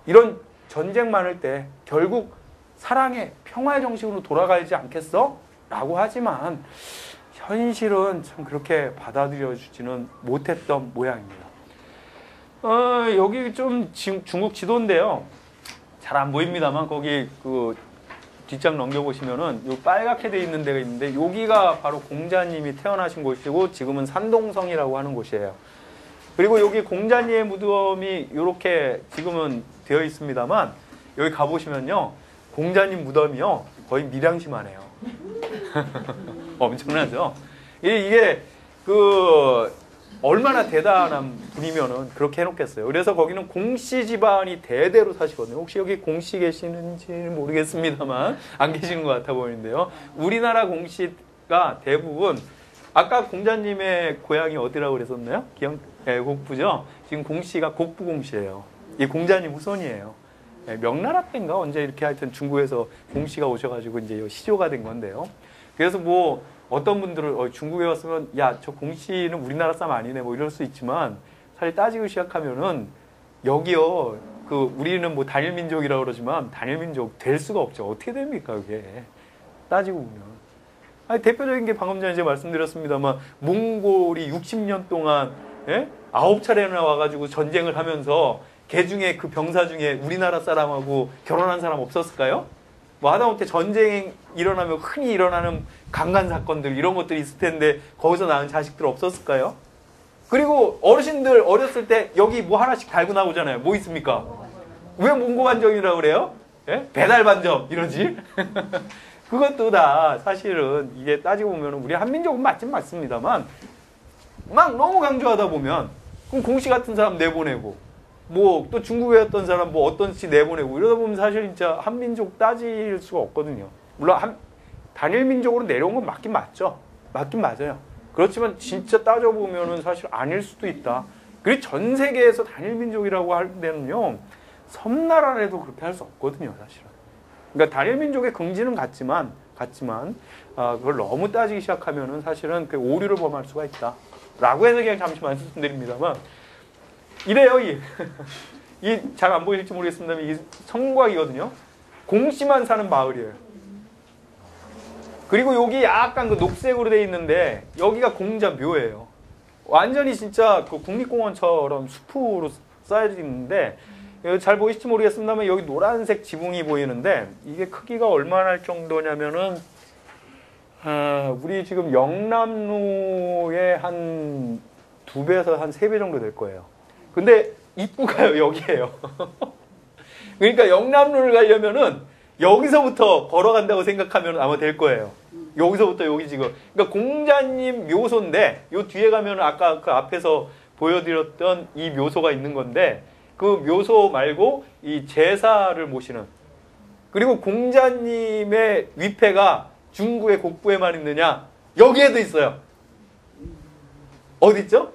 이런 전쟁 많을 때 결국 사랑의 평화의 정식으로 돌아가지 않겠어? 라고 하지만 현실은 참 그렇게 받아들여주지는 못했던 모양입니다. 여기 좀 중국 지도인데요. 잘 안 보입니다만 거기 그 뒷장 넘겨보시면은 요 빨갛게 돼 있는 데가 있는데 여기가 바로 공자님이 태어나신 곳이고 지금은 산동성이라고 하는 곳이에요. 그리고 여기 공자님의 무덤이 이렇게 지금은 되어 있습니다만 여기 가보시면요. 공자님 무덤이요. 거의 밀양심하네요. 엄청나죠? 이게 그 얼마나 대단한 분이면은 그렇게 해놓겠어요. 그래서 거기는 공씨 집안이 대대로 사시거든요. 혹시 여기 공씨 계시는지 모르겠습니다만 안 계시는 것 같아 보이는데요. 우리나라 공씨가 대부분 아까 공자님의 고향이 어디라고 그랬었나요? 네, 곡부죠. 지금 공씨가 곡부 공씨예요. 이 공자님 후손이에요. 네, 명나라 때인가 언제 이렇게 하여튼 중국에서 공씨가 오셔가지고 이제 시조가 된 건데요. 그래서 뭐 어떤 분들은 중국에 왔으면 야, 저 공씨는 우리나라 사람 아니네 뭐 이럴 수 있지만 사실 따지고 시작하면은 여기요 그 우리는 뭐 단일민족이라고 그러지만 단일민족 될 수가 없죠. 어떻게 됩니까 그게 따지고 보면. 아니, 대표적인 게 방금 전에 제가 말씀드렸습니다만 몽골이 60년 동안 9차례나 와가지고 전쟁을 하면서 개 중에 그 병사 중에 우리나라 사람하고 결혼한 사람 없었을까요? 뭐 하다못해 전쟁 일어나면 흔히 일어나는 강간 사건들 이런 것들이 있을 텐데 거기서 낳은 자식들 없었을까요? 그리고 어르신들 어렸을 때 여기 뭐 하나씩 달고 나오잖아요. 뭐 있습니까? 왜 몽고반점이라고 그래요? 예? 배달반점 이러지? 그것도 다 사실은 이게 따지고 보면 우리 한민족은 맞긴 맞습니다만 막 너무 강조하다 보면 그럼 공씨 같은 사람 내보내고 뭐 또 중국에 왔던 사람 뭐 어떤 씨 내보내고 이러다 보면 사실 진짜 한민족 따질 수가 없거든요. 물론 단일민족으로 내려온 건 맞긴 맞죠. 맞긴 맞아요. 그렇지만 진짜 따져보면은 사실 아닐 수도 있다. 그리고 전 세계에서 단일민족이라고 할 때는요, 섬나라라도 그렇게 할 수 없거든요, 사실은. 그러니까 단일민족의 긍지는 같지만, 그걸 너무 따지기 시작하면은 사실은 그 오류를 범할 수가 있다. 라고 해서 그냥 잠시 말씀드립니다만, 이래요, 이 잘 안 보일지 모르겠습니다만, 이 성곽이거든요. 공씨만 사는 마을이에요. 그리고 여기 약간 그 녹색으로 돼 있는데 여기가 공자묘예요. 완전히 진짜 그 국립공원처럼 숲으로 쌓여져 있는데 잘 보이실지 모르겠습니다만 여기 노란색 지붕이 보이는데 이게 크기가 얼마나 할 정도냐면은 우리 지금 영남로의 한 2배에서 한 3배 정도 될 거예요. 근데 입구가요 여기에요. 그러니까 영남로를 가려면은 여기서부터 걸어간다고 생각하면 아마 될 거예요. 여기서부터 여기 지금. 그러니까 공자님 묘소인데 요 뒤에 가면 아까 그 앞에서 보여드렸던 이 묘소가 있는 건데 그 묘소 말고 이 제사를 모시는 그리고 공자님의 위패가 중국의 곡부에만 있느냐? 여기에도 있어요. 어디 있죠?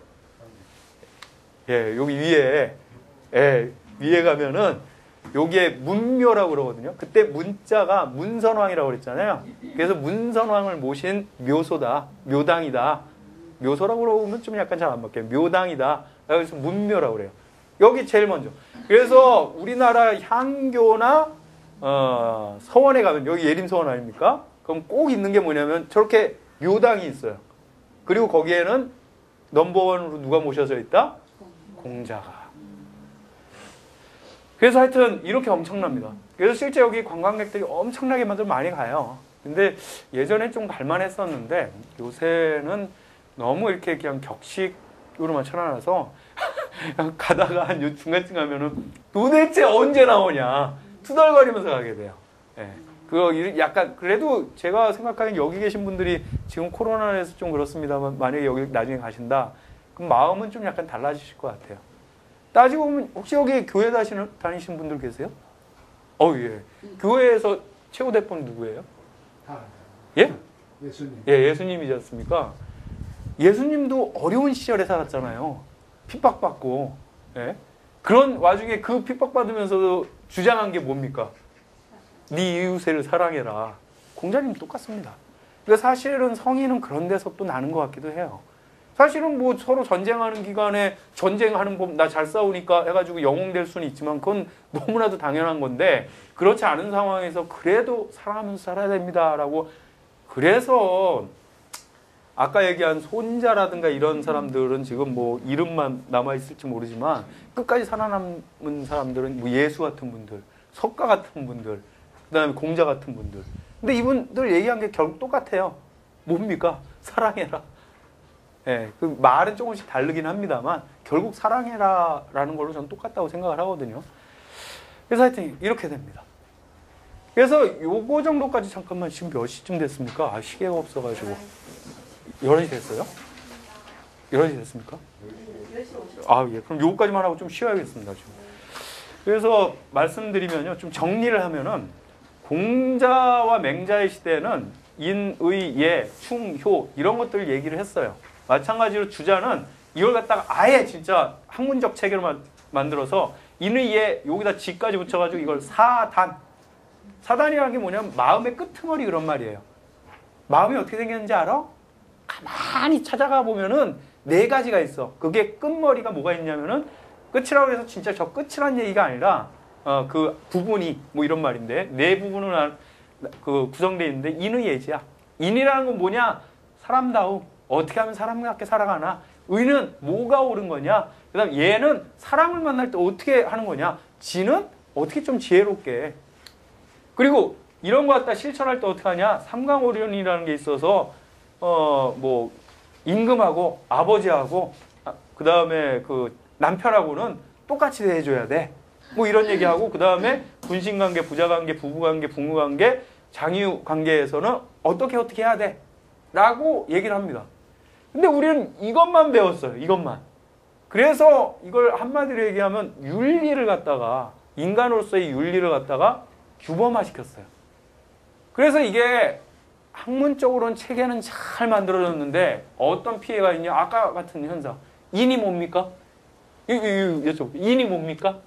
예, 여기 위에 위에 가면은 여기에 문묘라고 그러거든요. 그때 문자가 문선왕이라고 그랬잖아요. 그래서 문선왕을 모신 묘소다, 묘당이다. 묘소라고 그러면 좀 약간 잘 안 맞게 묘당이다. 그래서 문묘라고 그래요. 여기 제일 먼저. 그래서 우리나라 향교나 서원에 가면 여기 예림서원 아닙니까? 그럼 꼭 있는 게 뭐냐면 저렇게 묘당이 있어요. 그리고 거기에는 넘버원으로 누가 모셔져 있다? 공자가. 그래서 하여튼 이렇게 엄청납니다. 그래서 실제 여기 관광객들이 엄청나게 많이 가요. 근데 예전에 좀 갈만했었는데 요새는 너무 이렇게 그냥 격식으로만 쳐놔서 가다가 한 요 중간쯤 가면은 도대체 언제 나오냐 투덜거리면서 가게 돼요. 예. 그거 약간 그래도 제가 생각하기엔 여기 계신 분들이 지금 코로나에서 좀 그렇습니다만 만약에 여기 나중에 가신다 그럼 마음은 좀 약간 달라지실 것 같아요. 따지고 보면 혹시 여기 교회 다니시는 분들 계세요? 예. 교회에서 최고 대표는 누구예요? 예? 예수님. 예, 예수님이지 않습니까? 예수님도 어려운 시절에 살았잖아요. 핍박받고. 예? 그런 와중에 그 핍박받으면서도 주장한 게 뭡니까? 네 이웃을 사랑해라. 공자님 똑같습니다. 그러니까 사실은 성인은 그런 데서 또 나는 것 같기도 해요. 사실은 뭐 서로 전쟁하는 기간에 전쟁하는 법 나 잘 싸우니까 해가지고 영웅될 수는 있지만 그건 너무나도 당연한 건데 그렇지 않은 상황에서 그래도 사랑하면서 살아야 됩니다라고 그래서 아까 얘기한 손자라든가 이런 사람들은 지금 뭐 이름만 남아있을지 모르지만 끝까지 살아남은 사람들은 뭐 예수 같은 분들, 석가 같은 분들, 그 다음에 공자 같은 분들. 근데 이분들 얘기한 게 결국 똑같아요. 뭡니까? 사랑해라. 예, 그 말은 조금씩 다르긴 합니다만 결국 사랑해라 라는 걸로 저는 똑같다고 생각을 하거든요. 그래서 하여튼 이렇게 됩니다. 그래서 요거 정도까지 잠깐만 지금 몇 시쯤 됐습니까? 시계가 없어가지고 11시 됐어요? 11시 됐습니까? 예. 그럼 요거까지만 하고 좀 쉬어야겠습니다. 지금. 그래서 말씀드리면요. 좀 정리를 하면은 공자와 맹자의 시대는 인, 의, 예, 충, 효 이런 것들을 얘기를 했어요. 마찬가지로 주자는 이걸 갖다가 아예 진짜 학문적 체계로 만들어서 인의, 예, 여기다 지까지 붙여가지고 이걸 사단. 사단이라는 게 뭐냐면 마음의 끄트머리 그런 말이에요. 마음이 어떻게 생겼는지 알아? 가만히 찾아가 보면은 4가지가 있어. 그게 끝머리가 뭐가 있냐면은 끝이라고 해서 진짜 저 끝이란 얘기가 아니라 그 부분이 뭐 이런 말인데 4부분으로 구성되어 있는데 인의 예지야. 인이라는 건 뭐냐? 사람다움. 어떻게 하면 사람답게 살아가나? 의는 뭐가 옳은 거냐? 그 다음 예는 사람을 만날 때 어떻게 하는 거냐? 지는 어떻게 좀 지혜롭게. 그리고 이런 거 갖다 실천할 때 어떻게 하냐? 삼강오륜이라는 게 있어서 뭐 임금하고 아버지하고 그 다음에 그 남편하고는 똑같이 대해줘야 돼. 뭐 이런 얘기하고 그 다음에 분신관계, 부자관계, 부부관계, 부모관계, 장유관계에서는 어떻게 해야 돼? 라고 얘기를 합니다. 근데 우리는 이것만 배웠어요. 이것만. 그래서 이걸 한마디로 얘기하면 윤리를 갖다가 인간으로서의 윤리를 갖다가 규범화시켰어요. 그래서 이게 학문적으로는 체계는 잘 만들어졌는데 어떤 피해가 있냐? 아까 같은 현상. 인이 뭡니까? 여쭤볼게요. 인이 뭡니까?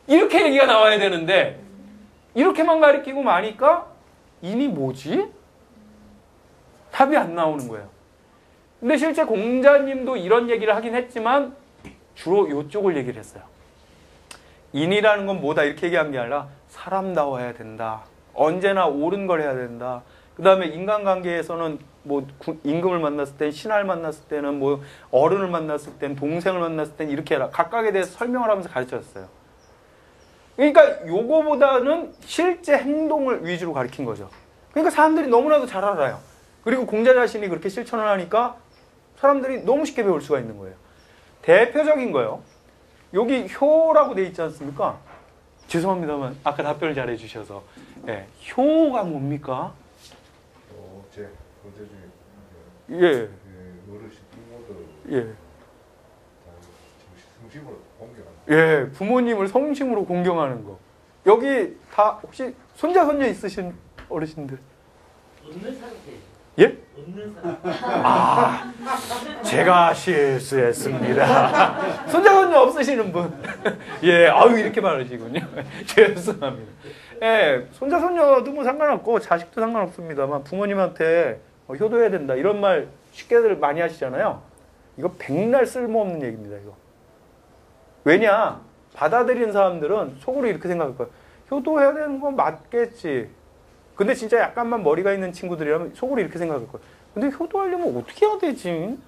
이렇게 얘기가 나와야 되는데 이렇게만 가리키고 마니까 인이 뭐지? 답이 안 나오는 거예요. 근데 실제 공자님도 이런 얘기를 하긴 했지만 주로 이쪽을 얘기를 했어요. 인이라는 건 뭐다 이렇게 얘기한 게 아니라 사람다워야 된다. 언제나 옳은 걸 해야 된다. 그 다음에 인간관계에서는 뭐 임금을 만났을 땐 신하를 만났을 때는 뭐 어른을 만났을 땐 동생을 만났을 땐 이렇게 해라. 각각에 대해서 설명을 하면서 가르쳤어요. 그러니까 요거보다는 실제 행동을 위주로 가르친 거죠. 그러니까 사람들이 너무나도 잘 알아요. 그리고 공자 자신이 그렇게 실천을 하니까 사람들이 너무 쉽게 배울 수가 있는 거예요. 대표적인 거요. 여기 효라고 돼 있지 않습니까? 죄송합니다만 아까 답변을 잘해 주셔서. 예, 효가 뭡니까? 제 문제 중에 예. 어르신 부모들 예. 성심으로 공경하는 예, 부모님을 성심으로 공경하는 거. 여기 다 혹시 손자 손녀 있으신 어르신들? 없는 상태. 예? 없는 상태. 아, 제가 실수했습니다. 손자 손녀 없으시는 분? 예, 아유 이렇게 말하시군요. 죄송합니다. 예, 손자 손녀도 뭐 상관없고 자식도 상관없습니다만 부모님한테 효도해야 된다 이런 말 쉽게들 많이 하시잖아요. 이거 백날 쓸모없는 얘기입니다. 이거. 왜냐? 받아들이는 사람들은 속으로 이렇게 생각할 거예요. 효도해야 되는 건 맞겠지. 근데 진짜 약간만 머리가 있는 친구들이라면 속으로 이렇게 생각할 거예요. 근데 효도하려면 어떻게 해야 되지?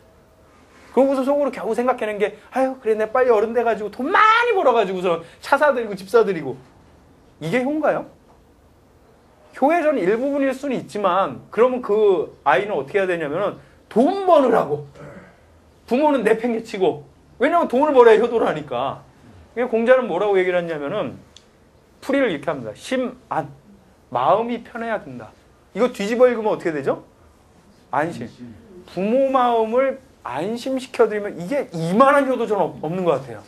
그러고서 속으로 겨우 생각하는 게 아유 그래 내가 빨리 어른 돼가지고 돈 많이 벌어가지고서 차 사들이고 집 사들이고 이게 효인가요? 효의 전 일부분일 수는 있지만 그러면 그 아이는 어떻게 해야 되냐면 돈 버느라고 부모는 내팽개치고 왜냐면 돈을 벌어야 효도를 하니까. 공자는 뭐라고 얘기를 했냐면은 풀이를 이렇게 합니다. 심안. 마음이 편해야 된다. 이거 뒤집어 읽으면 어떻게 되죠? 안심. 부모 마음을 안심시켜드리면 이게 이만한 효도 저는 없는 것 같아요.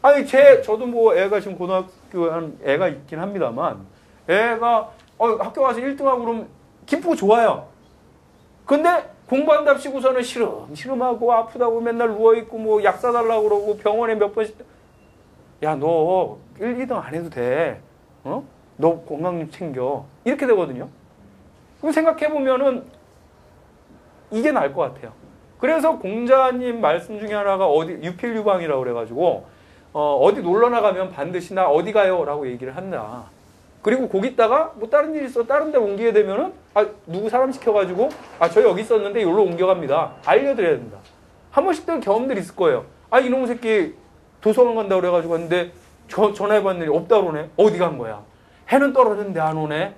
아니 저도 뭐 애가 지금 고등학교 한 애가 있긴 합니다만 애가 학교 가서 1등하고 그러면 기쁘고 좋아요. 근데 공부한답시고서는 시름하고 아프다고 맨날 누워있고 뭐 약 사달라고 그러고 병원에 몇 번씩 야 너 1, 2등 안 해도 돼. 너 건강 좀 챙겨. 이렇게 되거든요. 그럼 생각해보면은 이게 나을 것 같아요. 그래서 공자님 말씀 중에 하나가 유필유방이라고 그래가지고 어디 놀러 나가면 반드시 나 어디 가요? 라고 얘기를 한다. 그리고 거기다가 뭐 다른 일 있어 다른 데 옮기게 되면은 누구 사람 시켜가지고 저 여기 있었는데 여기로 옮겨갑니다. 알려드려야 된다. 한 번씩 들 경험들이 있을 거예요. 이놈의 새끼 도서관 간다고 그래가지고 왔는데 전화해봤는데 없다 그러네. 어디 간 거야? 해는 떨어졌는데 안 오네.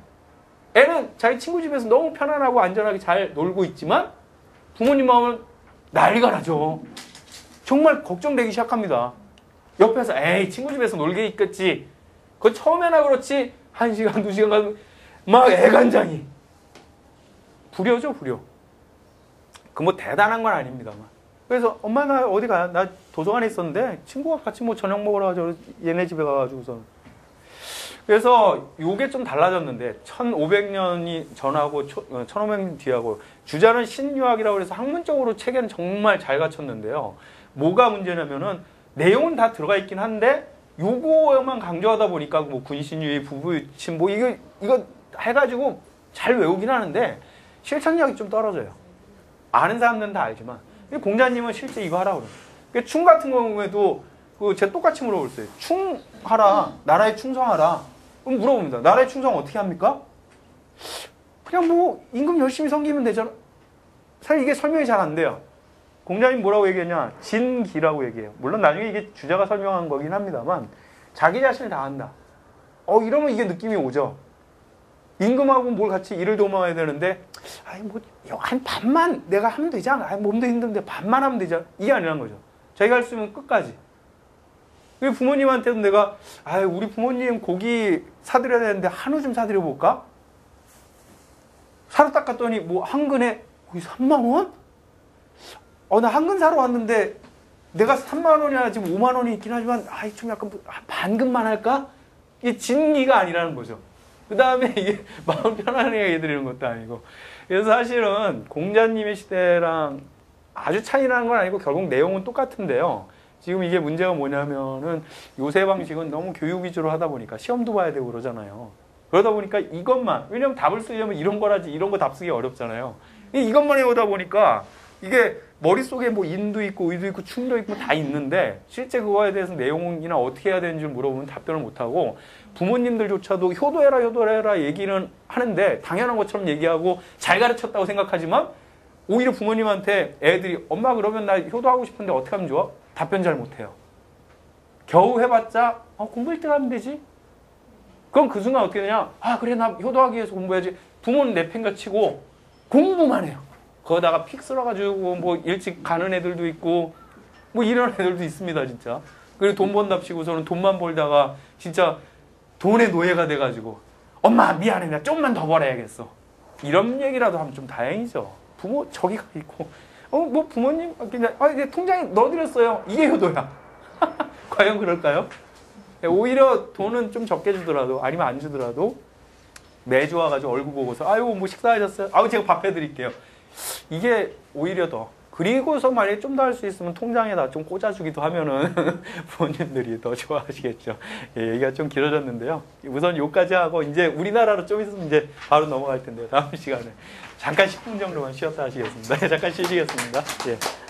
애는 자기 친구 집에서 너무 편안하고 안전하게 잘 놀고 있지만 부모님 마음은 난리가 나죠. 정말 걱정되기 시작합니다. 옆에서 에이 친구 집에서 놀게 있겠지. 그건 처음에나 그렇지 1시간 2시간 가면 막 애간장이. 불효죠 불효. 그 뭐 대단한 건 아닙니다만. 그래서 엄마 나 어디 가? 나 도서관에 있었는데 친구가 같이 뭐 저녁 먹으러 가지고 얘네 집에 가가지고서. 그래서 요게 좀 달라졌는데 1500년이 전하고 1500년 뒤하고 주자는 신유학이라고 해서 학문적으로 체계는 정말 잘 갖췄는데요. 뭐가 문제냐면은 내용은 다 들어가 있긴 한데 요거만 강조하다 보니까 뭐 군신유의 부부유친 뭐 이거 해가지고 잘 외우긴 하는데 실천력이 좀 떨어져요. 아는 사람들은 다 알지만 공자님은 실제 이거 하라고 그래요. 충 같은 경우에도 제가 똑같이 물어봤어요. 충하라, 나라에 충성하라. 그럼 물어봅니다. 나라에 충성 어떻게 합니까? 그냥 뭐 임금 열심히 섬기면 되잖아. 사실 이게 설명이 잘 안 돼요. 공자님 뭐라고 얘기했냐? 진기라고 얘기해요. 물론 나중에 이게 주자가 설명한 거긴 합니다만 자기 자신을 다한다. 이러면 이게 느낌이 오죠. 임금하고 뭘 같이 일을 도모해야 되는데 한 반만 내가 하면 되지 않아? 몸도 힘든데 반만 하면 되지 않아? 이게 아니란 거죠. 자기가 할 수 있으면 끝까지. 부모님한테도 내가 우리 부모님 고기 사드려야 되는데 한우 좀 사드려 볼까? 사러 딱 갔더니 뭐 한 근에 거기 3만 원? 나 한 근 사러 왔는데 내가 3만 원이나 지금 5만 원이 있긴 하지만 좀 약간 반근만 할까? 이게 진기가 아니라는 거죠. 그 다음에 이게 마음 편안하게 해드리는 것도 아니고. 그래서 사실은 공자님의 시대랑 아주 차이 나는 건 아니고 결국 내용은 똑같은데요. 지금 이게 문제가 뭐냐면은 요새 방식은 너무 교육 위주로 하다 보니까 시험도 봐야 되고 그러잖아요. 그러다 보니까 이것만, 왜냐면 답을 쓰려면 이런 거라지 이런 거 답 쓰기 어렵잖아요. 이것만 해오다 보니까 이게 머릿속에 뭐 인도 있고 의도 있고 충도 있고 다 있는데 실제 그거에 대해서 내용이나 어떻게 해야 되는지 물어보면 답변을 못하고 부모님들조차도 효도해라 얘기는 하는데 당연한 것처럼 얘기하고 잘 가르쳤다고 생각하지만 오히려 부모님한테 애들이 엄마 그러면 나 효도하고 싶은데 어떻게 하면 좋아? 답변 잘 못해요. 겨우 해봤자 공부 1등 하면 되지. 그럼 그 순간 어떻게 되냐? 그래 나 효도하기 위해서 공부해야지. 부모는 내팽가 치고 공부만 해요. 거기다가 픽 쓸어가지고 뭐 일찍 가는 애들도 있고 뭐 이런 애들도 있습니다 진짜. 그리고 돈 번답시고서는 돈만 벌다가 진짜 돈의 노예가 돼가지고 엄마 미안해 나 좀만 더 벌어야겠어. 이런 얘기라도 하면 좀 다행이죠. 부모 저기 가 있고 뭐 부모님 그냥 이제 통장에 넣어드렸어요. 이게 효도야. 과연 그럴까요? 오히려 돈은 좀 적게 주더라도 아니면 안 주더라도 매주 와가지고 얼굴 보고서 뭐 식사하셨어요? 제가 밥 해드릴게요. 이게 오히려 더. 그리고서 만약에 좀 더 할 수 있으면 통장에다 좀 꽂아주기도 하면은 부모님들이 더 좋아하시겠죠. 얘기가 좀 길어졌는데요. 우선 여기까지 하고 이제 우리나라로 좀 있으면 이제 바로 넘어갈 텐데요. 다음 시간에 잠깐 10분 정도만 쉬었다 하시겠습니다. 잠깐 쉬시겠습니다. 예.